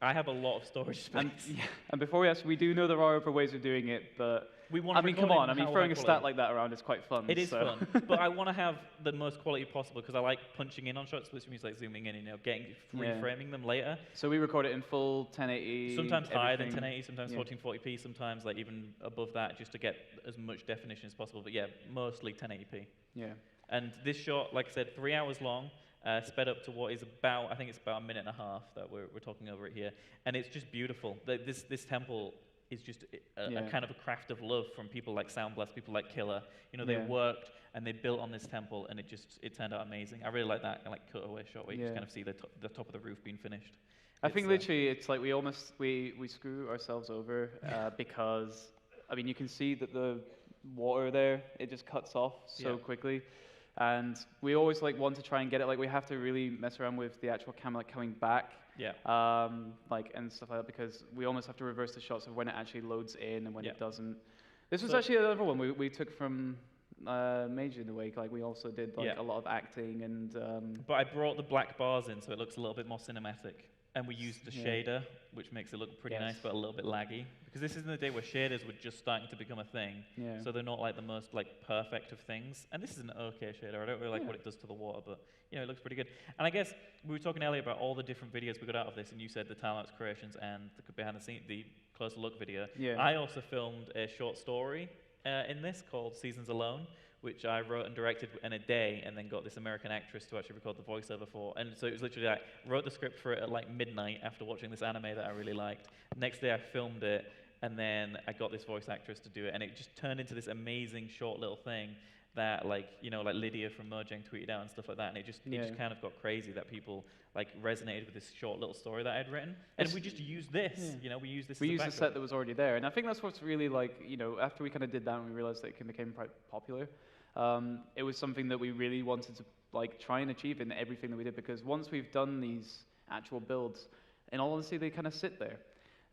I have a lot of storage space. And, yeah, and before we ask, we do know there are other ways of doing it, but we want I to mean, record come it on. in I mean, how throwing high a stat quality. like that around is quite fun. It is so. fun, but I want to have the most quality possible because I like punching in on shots, which means like zooming in, getting Yeah. reframing them later. So we record it in full 1080. Sometimes higher than everything. 1080, sometimes Yeah. 1440p, sometimes like even above that, just to get as much definition as possible. But yeah, mostly 1080p. Yeah. And this shot, like I said, 3 hours long, sped up to what is about, I think it's about a minute and a half that we're talking over it here. And it's just beautiful. This temple is just a kind of a craft of love from people like Soundblast, people like Killer. They Yeah. worked and they built on this temple, and it turned out amazing. I really like that like cutaway shot where you just Yeah. kind of see the top of the roof being finished. I think It's, literally it's like we screw ourselves over because I mean, you can see that the water there, it just cuts off so quickly. And we always like want to try and get it, like we have to really mess around with the actual camera like coming back. Like and stuff like that, because we almost have to reverse the shots of when it actually loads in and when it doesn't. This was actually another one we took from Major in the Wake. Like we also did like a lot of acting and. But I brought the black bars in so it looks a little bit more cinematic. And we used the shader, which makes it look pretty nice, but a little bit laggy. Because this is in the day where shaders were just starting to become a thing. So they're not like the most like perfect of things. And this is an okay shader. I don't really like what it does to the water, but you know, it looks pretty good. And I guess we were talking earlier about all the different videos we got out of this, and you said the time-lapse creations and the behind the scene, the closer look video. I also filmed a short story in this called Seasons Alone, which I wrote and directed in a day, and then got this American actress to actually record the voiceover for. And so it was literally like, wrote the script for it at like midnight after watching this anime that I really liked. Next day I filmed it, and then I got this voice actress to do it, and it just turned into this amazing short little thing that, like, you know, like Lydia from Mojang tweeted out and stuff like that, and it just kind of got crazy that people like resonated with this short little story that I'd written, and we just used this, you know, we used this. We used the set that was already there, and I think that's what's really like, you know, after we kind of did that and we realized that it became quite popular. It was something that we really wanted to like try and achieve in everything that we did, because once we've done these actual builds, in all honesty, they kind of sit there.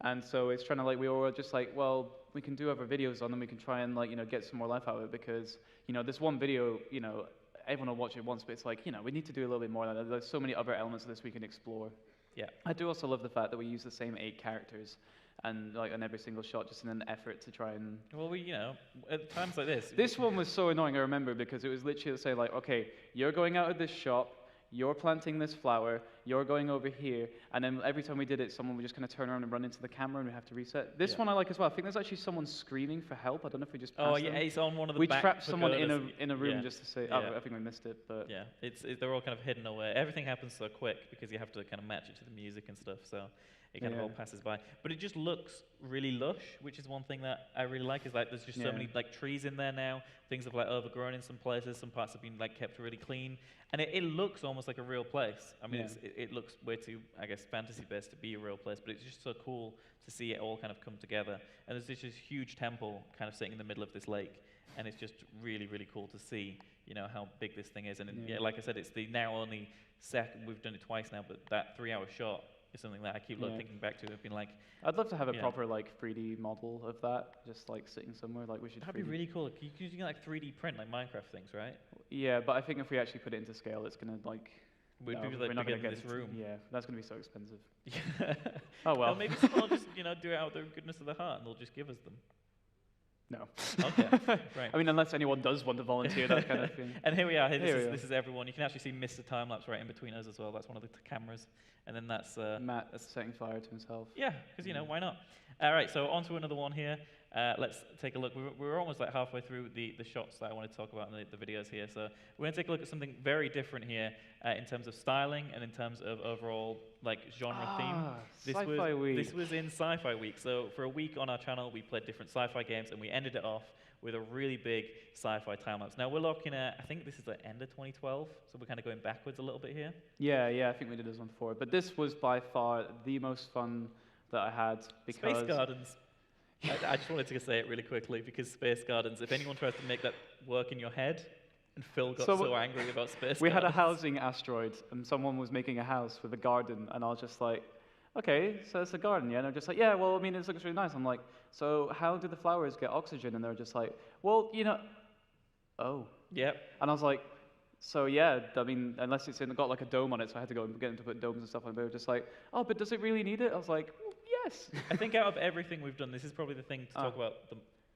And so it's trying to like, we were just like, well, we can do other videos on them, we can try and like, you know, get some more life out of it, because, you know, this one video, you know, everyone will watch it once, but it's like, you know, we need to do a little bit more of that. There's so many other elements of this we can explore. I do also love the fact that we use the same 8 characters and like on every single shot, just in an effort to try and. Well, we, you know, at times like this. This one was so annoying, I remember, because it was literally to say like, okay, you're going out of this shop, you're planting this flower, you're going over here, and then every time we did it, someone would just kind of turn around and run into the camera, and we have to reset. This one I like as well. I think there's actually someone screaming for help. I don't know if we just passed them. It's on one of the. We trapped someone in a room just to say. I think we missed it, but. They're all kind of hidden away. Everything happens so quick because you have to kind of match it to the music and stuff. So. It kind of all passes by, but it just looks really lush, which is one thing that I really like. Is like there's just so many like trees in there now. Things have like overgrown in some places. Some parts have been like kept really clean, and it looks almost like a real place. I mean, it looks way too, I guess, fantasy based to be a real place, but it's just so cool to see it all kind of come together. And there's this huge temple kind of sitting in the middle of this lake, and it's just really, really cool to see, you know, how big this thing is. And like I said, it's the now only second. We've done it twice now, but that 3-hour shot is something that I keep thinking back to. I've been like, I'd love to have a proper like 3D model of that, just like sitting somewhere. Like we should. That'd be really cool. You can like 3D print like Minecraft things, right? Yeah, but I think if we actually put it into scale, it's gonna like. We're not gonna get this room. Yeah, that's gonna be so expensive. Oh well. Maybe someone will just do it out of the goodness of their heart, and they'll just give us them. No. Okay. Right. I mean, unless anyone does want to volunteer, that kind of thing. And here we are. This is everyone. You can actually see Mr. Timelapse right in between us as well. That's one of the cameras. And then that's Matt setting fire to himself. Yeah, because why not? All right, so on to another one here. Let's take a look. We're almost like halfway through the shots that I want to talk about in the videos here. So we're going to take a look at something very different here in terms of styling and in terms of overall like genre theme. Sci-Fi Week. This was in Sci-Fi Week. So for a week on our channel, we played different sci-fi games, and we ended it off with a really big sci-fi time-lapse. Now we're looking at, I think this is the end of 2012, so we're kind of going backwards a little bit here. Yeah, I think we did this one before. But this was by far the most fun that I had, because... Space Gardens. I just wanted to say it really quickly, because Space Gardens, if anyone tries to make that work in your head, and Phil got so angry about Space Gardens. We had a housing asteroid, and someone was making a house with a garden, and I was just like, okay, so it's a garden, yeah? And they're just like, yeah, well, I mean, it looks really nice. I'm like, so how do the flowers get oxygen? And they're just like, well, oh. Yep. And I was like, so yeah, I mean, unless it's got like a dome on it, so I had to go and get them to put domes and stuff on it. They were just like, oh, but does it really need it? I was like, well, yes. I think out of everything we've done, this is probably the thing to talk about.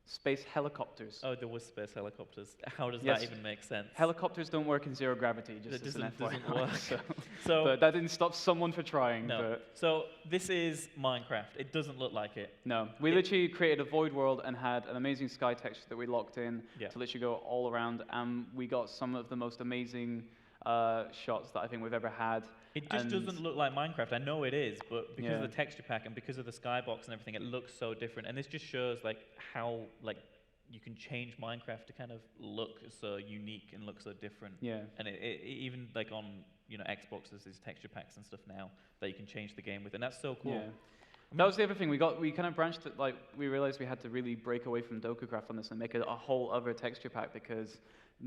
Space helicopters. Oh, there was space helicopters. How does that even make sense? Helicopters don't work in zero gravity, just as an FYI. Doesn't work. So, but that didn't stop someone from trying. No. But So this is Minecraft. It doesn't look like it. No. We literally created a void world and had an amazing sky texture that we locked in to literally go all around, and we got some of the most amazing shots that I think we've ever had. It just doesn't look like Minecraft. I know it is, but because of the texture pack and because of the skybox and everything, it looks so different. And this just shows like how like you can change Minecraft to kind of look so unique and look so different. Yeah. And it even like on Xbox, there's these texture packs and stuff now that you can change the game with, and that's so cool. That was the other thing. We kind of branched it, like, we realized we had to really break away from DokuCraft on this and make it a whole other texture pack, because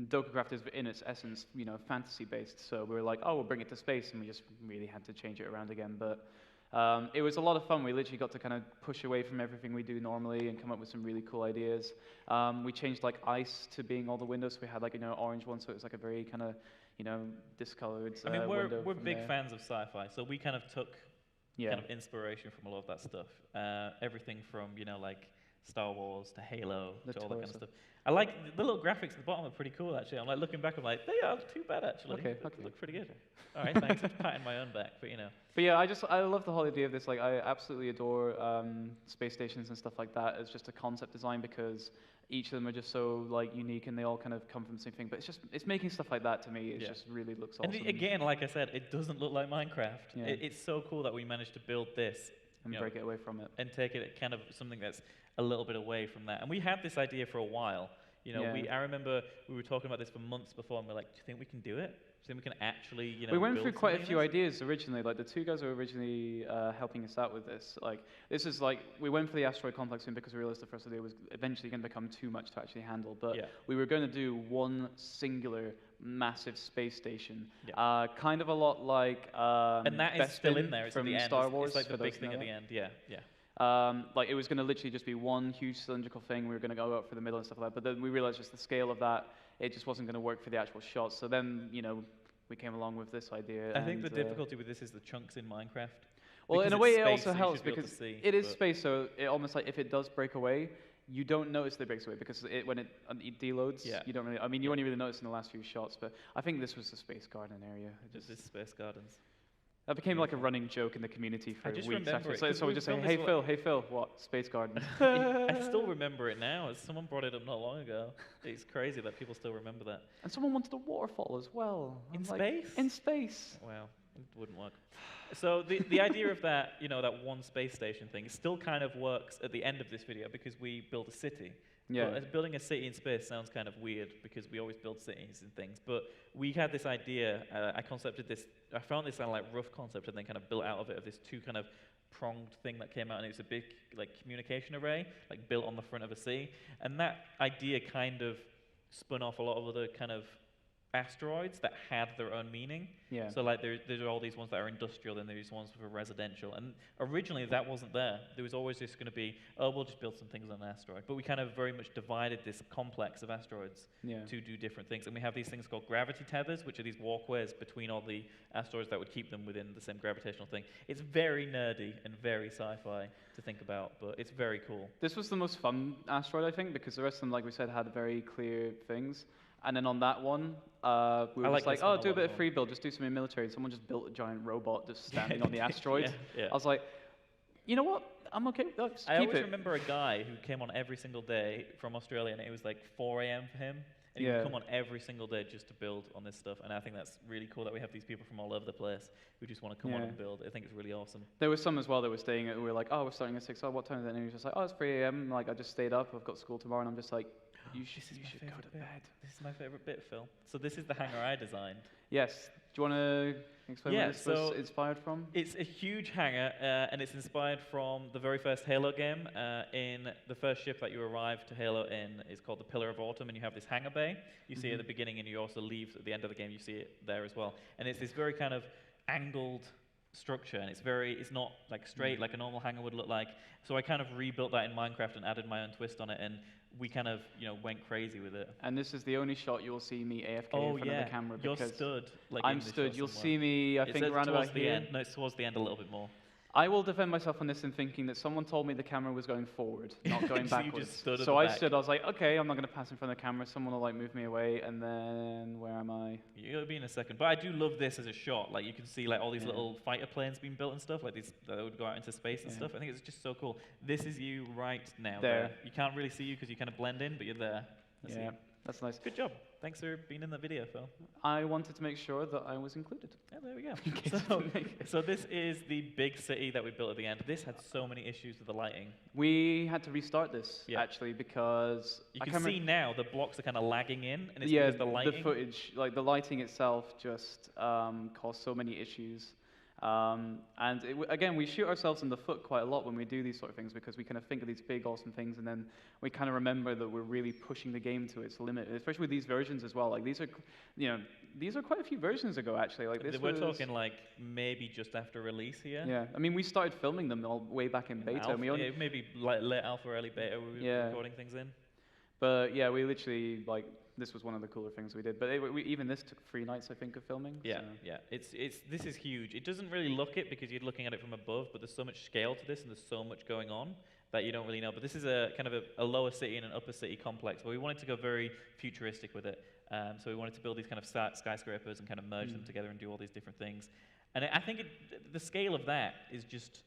DokuCraft is in its essence, fantasy based. So we were like, oh, we'll bring it to space, and we just really had to change it around again. But it was a lot of fun. We literally got to kind of push away from everything we do normally and come up with some really cool ideas. We changed like ice to being all the windows. So we had like orange one, so it was like a very kind of discolored. I mean, window we're from big there. fans of sci-fi, so we kind of took Yeah. kind of inspiration from a lot of that stuff. Everything from like Star Wars to Halo The to all that Toy kind of stuff. stuff. I like the little graphics at the bottom are pretty cool actually. I'm like looking back, I'm like, they aren't too bad actually. Okay, They okay. look pretty good. All right, thanks. I'm patting my own back, but But yeah, I love the whole idea of this. Like, I absolutely adore space stations and stuff like that as just a concept design, because each of them are just so like unique and they all kind of come from the same thing. But it's making stuff like that to me. It Yeah. just really looks And awesome. again, like I said, it doesn't look like Minecraft. Yeah. It's so cool that we managed to build this and break it away from it. and take it kind of something that's a little bit away from that. And we had this idea for a while. Yeah. I remember we were talking about this for months before, and we're like, do you think we can do it? Do you think we can actually, We went build through quite a something few in this? ideas originally. Like, the two guys who were originally helping us out with this. Like, this is like, we went for the asteroid complex thing because we realized the first idea was eventually going to become too much to actually handle. But Yeah. we were going to do one singular massive space station, Yeah. kind of a lot like And that is still in Bespin there. It's from at the end. Star It's Wars. like the for those big who thing know at the that. end. Yeah, yeah. Like, it was going to literally just be one huge cylindrical thing. We were going to go out for the middle and stuff like that. But then we realized just the scale of that, it just wasn't going to work for the actual shots. So then, we came along with this idea. I think the and, difficulty with this is the chunks in Minecraft. well, Because in a it's way, it space, also so you helps should be able to because see, it is but- space. So it almost like if it does break away, you don't notice that it breaks away because when it deloads, Yeah. you don't really. I mean, you only really notice in the last few shots. But I think this was the space garden area. It Just just, this Space Gardens. that became like a beautiful. running joke in the community for just weeks remember after. it, So, 'cause so we we just say, filmed "Hey this Phil, hey Phil, what space garden?" I still remember it now. As someone brought it up not long ago. It's crazy that people still remember that. And someone wanted a waterfall as well. In I'm like, space? In space. Wow, it wouldn't work. So the idea of that, that one space station thing, it still kind of works at the end of this video because we build a city. Yeah. But building a city in space sounds kind of weird because we always build cities and things. But we had this idea. I found this kind of like rough concept and then kind of built out of it of this two kind of pronged thing that came out, and it was a big like communication array like built on the front of a city. And that idea kind of spun off a lot of other kind of asteroids that had their own meaning. Yeah. So like there are all these ones that are industrial, then there's ones for residential. And originally that wasn't there. There was always just going to be, oh, we'll just build some things on an asteroid. But we kind of very much divided this complex of asteroids Yeah. to do different things. And we have these things called gravity tethers, which are these walkways between all the asteroids that would keep them within the same gravitational thing. It's very nerdy and very sci-fi to think about, but it's very cool. This was the most fun asteroid, I think, because the rest of them, like we said, had very clear things. And then on that one, we were I like just like, this one oh, a do a lot bit of more. free build, just do something military. And someone just built a giant robot just standing on the asteroid. Yeah, yeah. I was like, you know what? I'm okay with that. Just I keep always it. remember a guy who came on every single day from Australia, and it was like 4 a.m. for him. And he Yeah. would come on every single day just to build on this stuff. And I think that's really cool that we have these people from all over the place who just want to come on Yeah. and build. I think it's really awesome. There was some as well that were staying at, we were like, oh, we're starting at 6. Oh, what time is it? And he was just like, oh, it's 3 a.m. Like, I just stayed up. I've got school tomorrow. And I'm just like, you should This is my go favourite to bit. bed. This is my favorite bit, Phil. So this is the hangar I designed. Yes. Do you want to explain Yeah, where this was so inspired from? It's a huge hangar, and it's inspired from the very first Halo game. In the first ship that you arrive to Halo in is called the Pillar of Autumn, and you have this hangar bay. You see it at the beginning, and you also leave at the end of the game. You see it there as well, and it's this very kind of angled structure, and it's not like straight like a normal hangar would look like. So I kind of rebuilt that in Minecraft and added my own twist on it, and we kind of went crazy with it. And this is the only shot you'll see me AFK Oh in front yeah, of the camera you're because stood. Like in I'm this stood. shot You'll somewhere. see me, I It's think, at- around towards about the here. end. No, it's towards the end a little bit more. I will defend myself on this in thinking that someone told me the camera was going forward, not going So you backwards. just stood at So the I back. stood, I was like, okay, I'm not going to pass in front of the camera. Someone will like move me away, and then where am I? You'll be in a second. But I do love this as a shot. Like you can see like all these Yeah. little fighter planes being built and stuff, like these that would go out into space and Yeah. stuff. I think it's just so cool. This is you right now. There. You can't really see you because you kind of blend in, but you're there. That's Yeah, you. that's nice. Good job. Thanks for being in the video, Phil. I wanted to make sure that I was included. Yeah, there we go. In case So, I didn't make it. so this is the big city that we built at the end. This had so many issues with the lighting. We had to restart this Yeah. actually because You I can can't see remem- now the blocks are kind of lagging in, and it's yeah, because the lighting. footage, like the lighting itself, just caused so many issues. And again, we shoot ourselves in the foot quite a lot when we do these sort of things because we kind of think of these big, awesome things, and then we kind of remember that we're really pushing the game to its limit, especially with these versions as well. Like these are, these are quite a few versions ago actually. Like this We're talking like maybe just after release here. Yeah, I mean we started filming them all way back in beta. Alpha, and we only, maybe like late alpha, early beta. We were recording things in. But yeah, we literally like. This was one of the cooler things we did, but even this took 3 nights, I think, of filming. Yeah, so. yeah. This is huge. It doesn't really look it because you're looking at it from above, but there's so much scale to this, and there's so much going on that you don't really know. But this is a kind of a lower city and an upper city complex, but we wanted to go very futuristic with it. So we wanted to build these kind of skyscrapers and kind of merge them together and do all these different things. And I think the scale of that is just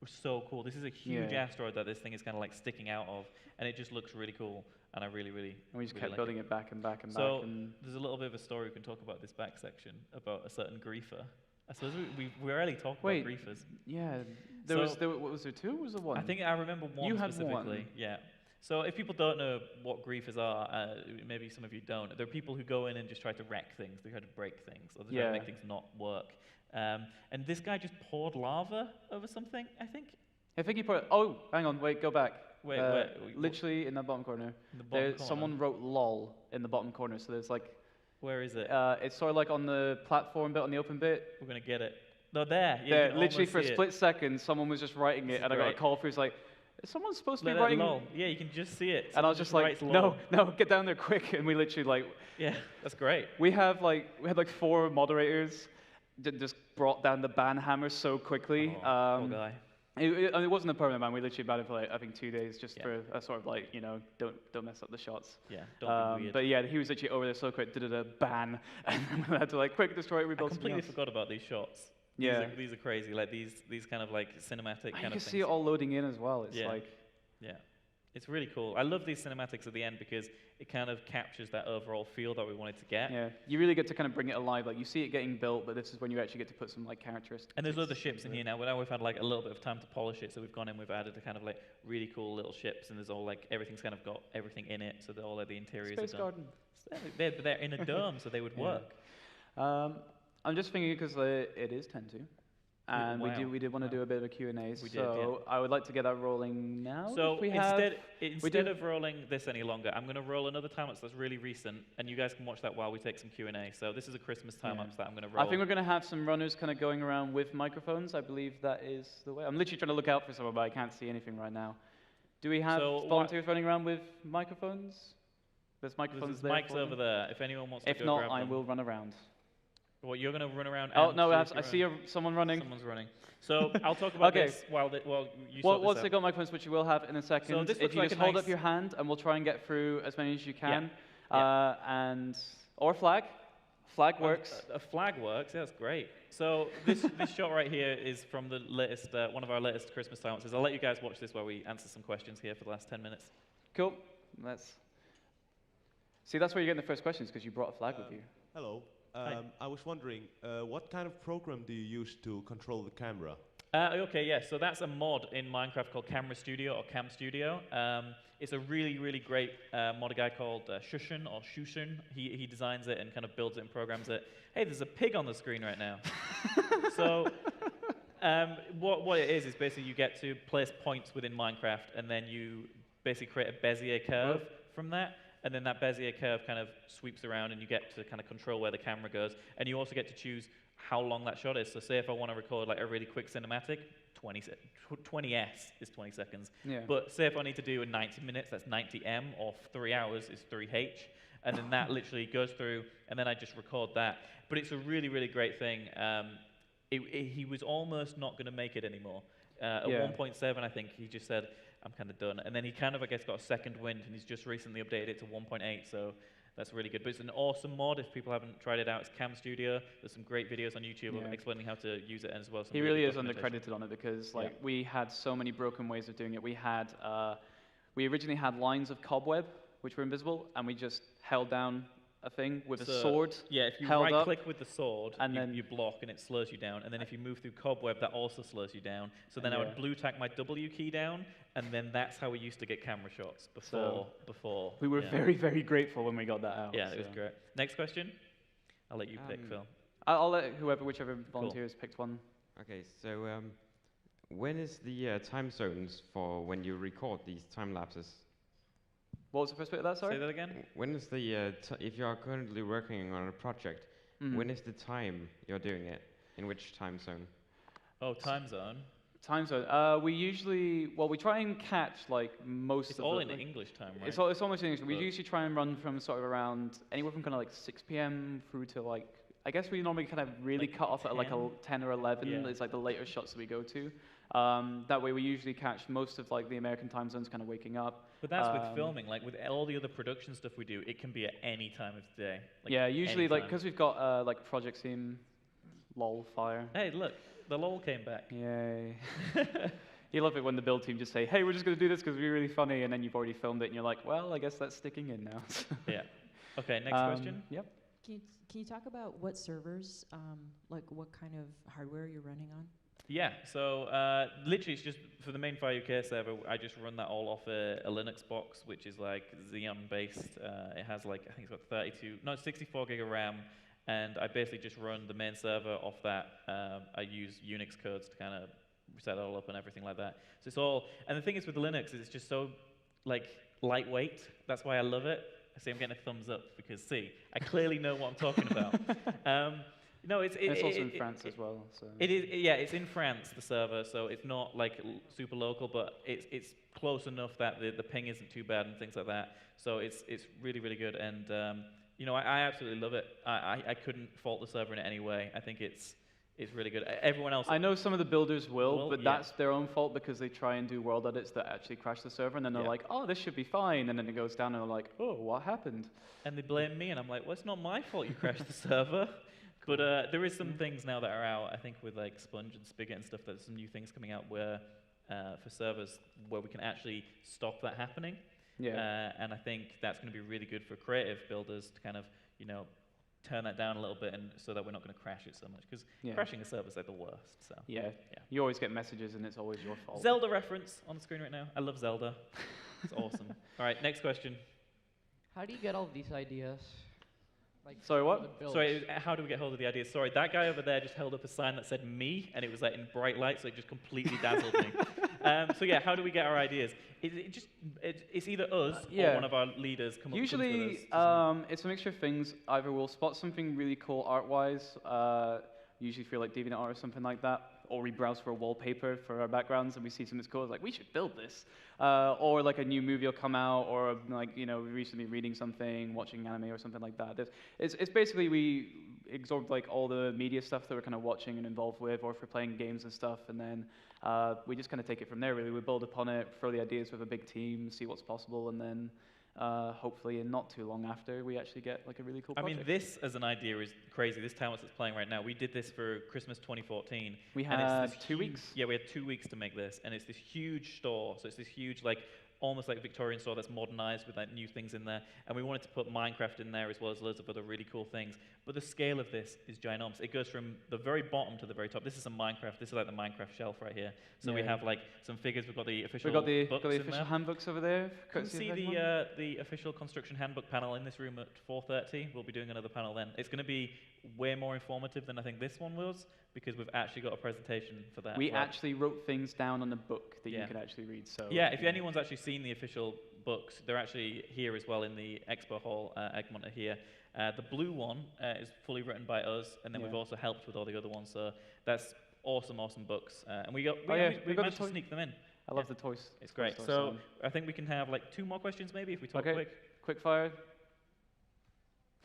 so cool. This is a huge asteroid that this thing is kind of like sticking out of, and it just looks really cool. And I really. And we just really kept building it back and back and back. So there's a little bit of a story we can talk about this back section about a certain griefer. I suppose we rarely talk about griefers. Yeah, was there 2 or was there 1? I think I remember one you specifically. Had 1. Yeah. So if people don't know what griefers are, maybe some of you don't. They're people who go in and just try to wreck things. They try to break things, or they try to make things not work. And this guy just poured lava over something, I think. I think he poured. Oh, hang on, wait, go back. Wait, literally in that bottom corner. Someone wrote "lol" in the bottom corner. So there's like. Where is it? It's sort of like on the platform bit, on the open bit. We're gonna get it. No, there. Yeah, there, literally for a split second, someone was just writing it, and I got a call through. It's like, is someone supposed to be writing? Lol. Yeah, you can just see it. And I was just like, no, get down there quick. And we literally like. Yeah, that's great. We had like 4 moderators that just brought down the ban hammer so quickly. Poor guy. It wasn't a permanent ban. We literally banned it for like I think 2 days, just for a sort of like don't mess up the shots. Yeah, don't be weird. But yeah, he was literally over there so quick, did a ban, and then we had to like quick destroy it. We built. I completely forgot about these shots. Yeah, these are crazy. Like these kind of like cinematic kind of things. You can see it all loading in as well. It's like. Yeah. It's really cool. I love these cinematics at the end because it kind of captures that overall feel that we wanted to get. Yeah, you really get to kind of bring it alive. Like you see it getting built, but this is when you actually get to put some like characteristics. And there's other ships in here now. Now we've had like a little bit of time to polish it, so we've gone in, we've added a kind of like really cool little ships, and there's all like everything's kind of got everything in it, so that all of the interiors Space are Garden. They're in a dome, so they would work. I'm just thinking because it is 10 to. And we did want to do a bit of a Q&A, so I would like to get that rolling now. So instead of rolling this any longer, I'm going to roll another time-lapse that's really recent, and you guys can watch that while we take some Q&A. So this is a Christmas time-lapse that I'm going to roll. I think we're going to have some runners kind of going around with microphones. I believe that is the way. I'm literally trying to look out for someone, but I can't see anything right now. Do we have volunteers running around with microphones? There's microphones there. There's mics over there. If anyone wants to go grab them. If not, I will run around. Well, you're going to run around. Oh no, I see someone running. Someone's running. So I'll talk about this while you sort this once out. they got microphones, which you will have in a second, so this if you like just hold up your hand, and we'll try and get through as many as you can. Or flag. Flag works. A flag works. Yeah, that's great. So this shot right here is from the latest one of our latest Christmas time-lapses. I'll let you guys watch this while we answer some questions here for the last 10 minutes. Cool. Let's see. That's where you're getting the first questions because you brought a flag with you. Hello. I was wondering, what kind of program do you use to control the camera? Okay, yeah, so that's a mod in Minecraft called Camera Studio or Cam Studio. It's a really, really great mod guy called Shushan or Shushan. He designs it and kind of builds it and programs it. Hey, there's a pig on the screen right now. So what it is basically you get to place points within Minecraft, and then you basically create a Bezier curve from that. And then that Bezier curve kind of sweeps around, and you get to kind of control where the camera goes. And you also get to choose how long that shot is. So say if I want to record like a really quick cinematic, 20s is 20 seconds. Yeah. But say if I need to do a 90 minutes, that's 90M, or 3 hours is 3H. And then that literally goes through, and then I just record that. But it's a really, really great thing. He was almost not going to make it anymore. At 1.7, I think, he just said, I'm kind of done. And then he kind of, I guess, got a second wind, and he's just recently updated it to 1.8, so that's really good. But it's an awesome mod. If people haven't tried it out, it's Cam Studio. There's some great videos on YouTube explaining how to use it as well. He really is undercredited on it because we had so many broken ways of doing it. We originally had lines of cobweb, which were invisible, and we just held down a thing with a sword. Yeah, if you right-click with the sword, and then you block, and it slows you down. And then if you move through cobweb, that also slows you down. So then I would blue tack my W key down, and then that's how we used to get camera shots before. We were very, very grateful when we got that out. Yeah, it was great. Next question. I'll let you pick, Phil. I'll let whichever volunteers picked one. Okay, so when is the time zones for when you record these time lapses? What was the first bit of that, sorry? Say that again? When is the if you are currently working on a project, when is the time you're doing it? In which time zone? Oh, time zone. Time zone. We usually, well, we try and catch like most It's of all the, in English time, right? It's almost in English. We But- usually try and run from sort of around anywhere from kind of like 6 p.m. through to like, I guess we normally kind of really Like cut off at like 10? 10 or 11. Yeah. It's like the later shots that we go to. That way we usually catch most of like the American time zones kind of waking up. But that's with filming. Like with all the other production stuff we do, it can be at any time of the day. Like Yeah, usually like anytime. because we've got like projects in lol fire. Hey, look, the lol came back. Yay. You love it when the build team just say, hey, we're just going to do this because we're really funny, and then you've already filmed it, and you're like, well, I guess that's sticking in now. Yeah. Okay, next question. Yep. Can you talk about what servers, like what kind of hardware you're running on? Yeah, so literally it's just for the main FyreUK server, I just run that all off a Linux box, which is like Xeon based. It has like, I think it's got 64 gig of RAM, and I basically just run the main server off that. I use Unix codes to kind of set it all up and everything like that. So it's all, and the thing is with Linux is it's just so like lightweight. That's why I love it. I see I'm getting a thumbs up because see, I clearly know what I'm talking about. No, it's also in France as well. So. It is, yeah, it's in France, the server, so it's not like super local, but it's close enough that the ping isn't too bad and things like that. So it's really, really good, and you know, I absolutely love it. I couldn't fault the server in any way. I think it's really good. Everyone else, I know some of the builders will, but yeah. that's their own fault because they try and do world edits that actually crash the server, and then they're like, oh, this should be fine, and then it goes down, and they're like, oh, what happened? and they blame me, and I'm like, well, it's not my fault you crashed the server. But there is some things now that are out, I think with like Sponge and Spigot and stuff, there's some new things coming out where, for servers, where we can actually stop that happening. Yeah. And I think that's going to be really good for creative builders to kind of, you know, turn that down a little bit, and so that we're not going to crash it so much, because crashing a server is like the worst. So Yeah. You always get messages, and it's always your fault. Zelda reference on the screen right now. I love Zelda. It's awesome. All right, next question. How do you get all these ideas? Like, Sorry, what? the builds? Sorry, how do we get hold of the ideas? Sorry, that guy over there just held up a sign that said me, and it was like in bright light, so it just completely dazzled me. So yeah, how do we get our ideas? It's either us or one of our leaders comes with Usually, us. it's a mixture of things. Either we'll spot something really cool art-wise, usually for like DeviantArt or something like that, or we browse for a wallpaper for our backgrounds and we see something that's cool, it's like, we should build this. Or like a new movie will come out, or like, you know, we recently reading something, watching anime or something like that. It's basically we absorb like all the media stuff that we're kind of watching and involved with, or if we're playing games and stuff, and then we just kind of take it from there, really. We build upon it, throw the ideas with a big team, see what's possible, and then hopefully in not too long after, we actually get like a really cool project. I mean, this as an idea is crazy. This town that's playing right now, we did this for Christmas 2014. We and had it's this 2 weeks? Yeah, we had 2 weeks to make this, and it's this huge store. So it's this huge, like, almost like Victorian store that's modernized with like new things in there. And we wanted to put Minecraft in there as well as loads of other really cool things. But the scale of this is ginormous. It goes from the very bottom to the very top. This is a Minecraft. This is like the Minecraft shelf right here. So we have like some figures. We've got the official We've got the books official in there. handbooks over there. You can courtesy see of everyone. the official construction handbook panel in this room at 4:30. We'll be doing another panel then. It's going to be way more informative than I think this one was, because we've actually got a presentation for that. We well. actually wrote things down on a book that you Yeah. could actually read. So Yeah, if anyone's actually seen the official books, they're actually here as well in the expo hall. Egmont are here. The blue one is fully written by us, and then we've also helped with all the other ones. So that's awesome books. And we we've got managed the to sneak them in. I love the toys. It's great. Toy So sign. I think we can have like 2 more questions maybe if we talk Okay. quick. Quick fire.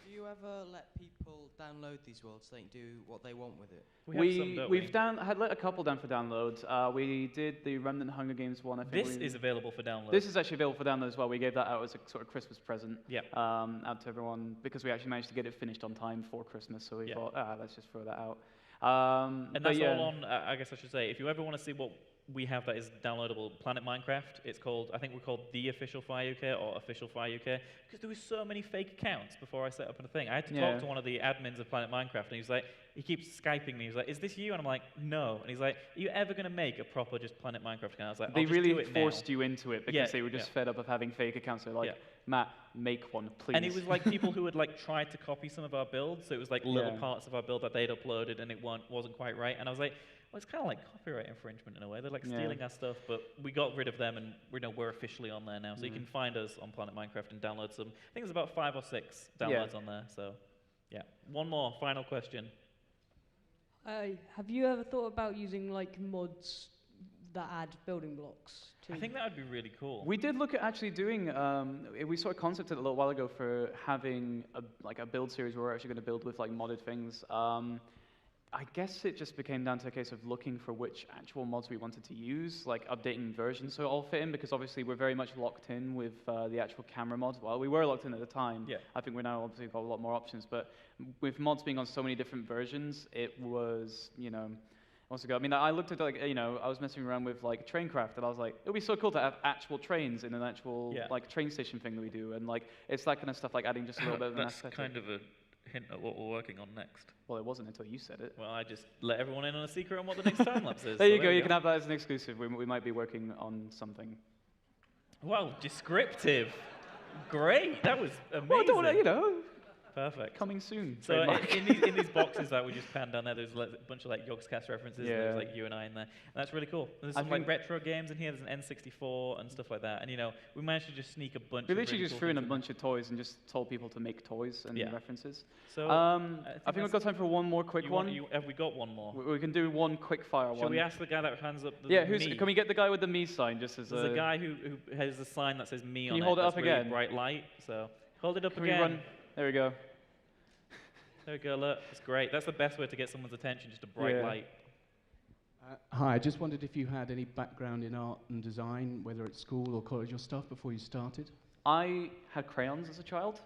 Do you ever let people download these worlds so they can do what they want with it? We have some, don't we? We've had let a couple down for downloads. We did the Remnant Hunger Games one. I think This is available for download. This is actually available for download as well. We gave that out as a sort of Christmas present Yep. out to everyone because we actually managed to get it finished on time for Christmas. So we Yeah. thought, let's just throw that out. And but that's yeah. all on, I guess I should say, if you ever want to see what we have that is downloadable, Planet Minecraft, it's called, I think we're called The Official FyreUK or Official FyreUK, because there was so many fake accounts before I set up a thing. I had to talk to one of the admins of Planet Minecraft, and he's like, he keeps Skyping me, he's like, is this you? And I'm like, no. And he's like, are you ever going to make a proper just Planet Minecraft account? I was like, They I'll just do really it now. forced you into it because they were just fed up of having fake accounts. They're like, Matt, make one, please. And it was like people who had like tried to copy some of our builds, so it was like little parts of our build that they'd uploaded and it wasn't quite right. And I was like, well, it's kind of like copyright infringement in a way. They're like Yeah. stealing our stuff, but we got rid of them, and we're officially on there now. So you can find us on Planet Minecraft and download some. I think there's about 5 or 6 downloads on there. So, yeah. One more, final question. Have you ever thought about using like mods that add building blocks to? I think that would be really cool. We did look at actually doing, we sort of concepted a little while ago for having a build series where we're actually going to build with like modded things. I guess it just became down to a case of looking for which actual mods we wanted to use, like updating versions so it all fit in, because obviously we're very much locked in with the actual camera mods. Well, we were locked in at the time. Yeah. I think we're now obviously got a lot more options, but with mods being on so many different versions, it was, once ago. I mean, I looked at like, I was messing around with like Traincraft, and I was like, it would be so cool to have actual trains in an actual like train station thing that we do, and like it's that kind of stuff, like adding just a little bit of an That's aesthetic. kind of a hint at what we're working on next. Well, it wasn't until you said it. Well, I just let everyone in on a secret on what the next time lapse is. There so you go. You can have that as an exclusive. We might be working on something. Wow, descriptive. Great. That was amazing. Well, don't Perfect. coming soon. So trademark. in these boxes that we just panned down there, there's like a bunch of like Yogscast references. And there's like you and I in there, and that's really cool. And there's I some like think- retro games in here. There's an N64 and stuff like that. And we managed to just sneak a bunch. We of literally really just cool threw in a things bunch of toys and just told people to make toys and Yeah. references. So I think we've that's- got time for one more quick one. Have we got one more? We can do one quick fire one. Should we ask the guy that hands up the Yeah, me? can we get the guy with the me sign just as There's a guy who has a sign that says me Can on you hold it That's up really again? bright light. So hold it up Can we again. run? There we go. There we go. Look, it's great. That's the best way to get someone's attention. Just a bright Yeah. light. Hi, I just wondered if you had any background in art and design, whether at school or college or stuff, before you started? I had crayons as a child.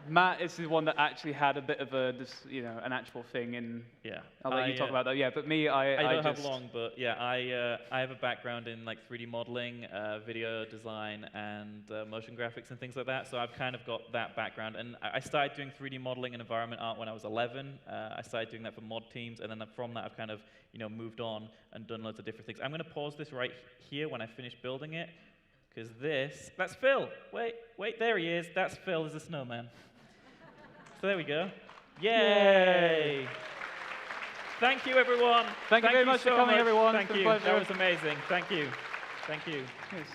Matt is the one that actually had a bit of an actual thing in. Yeah. I'll let you talk about that. Yeah, but me, I don't have just- long, but yeah, I have a background in like 3D modeling, video design, and motion graphics and things like that. So I've kind of got that background. And I started doing 3D modeling and environment art when I was 11. I started doing that for mod teams, and then from that I've kind of moved on and done loads of different things. I'm going to pause this right here when I finish building it, because that's Phil. Wait, there he is. That's Phil as a snowman. So there we go. Yay! Thank you, everyone. Thank you very much for so coming, everyone. Thank It's been you. a pleasure. That was amazing. Thank you. Thank you. Yes.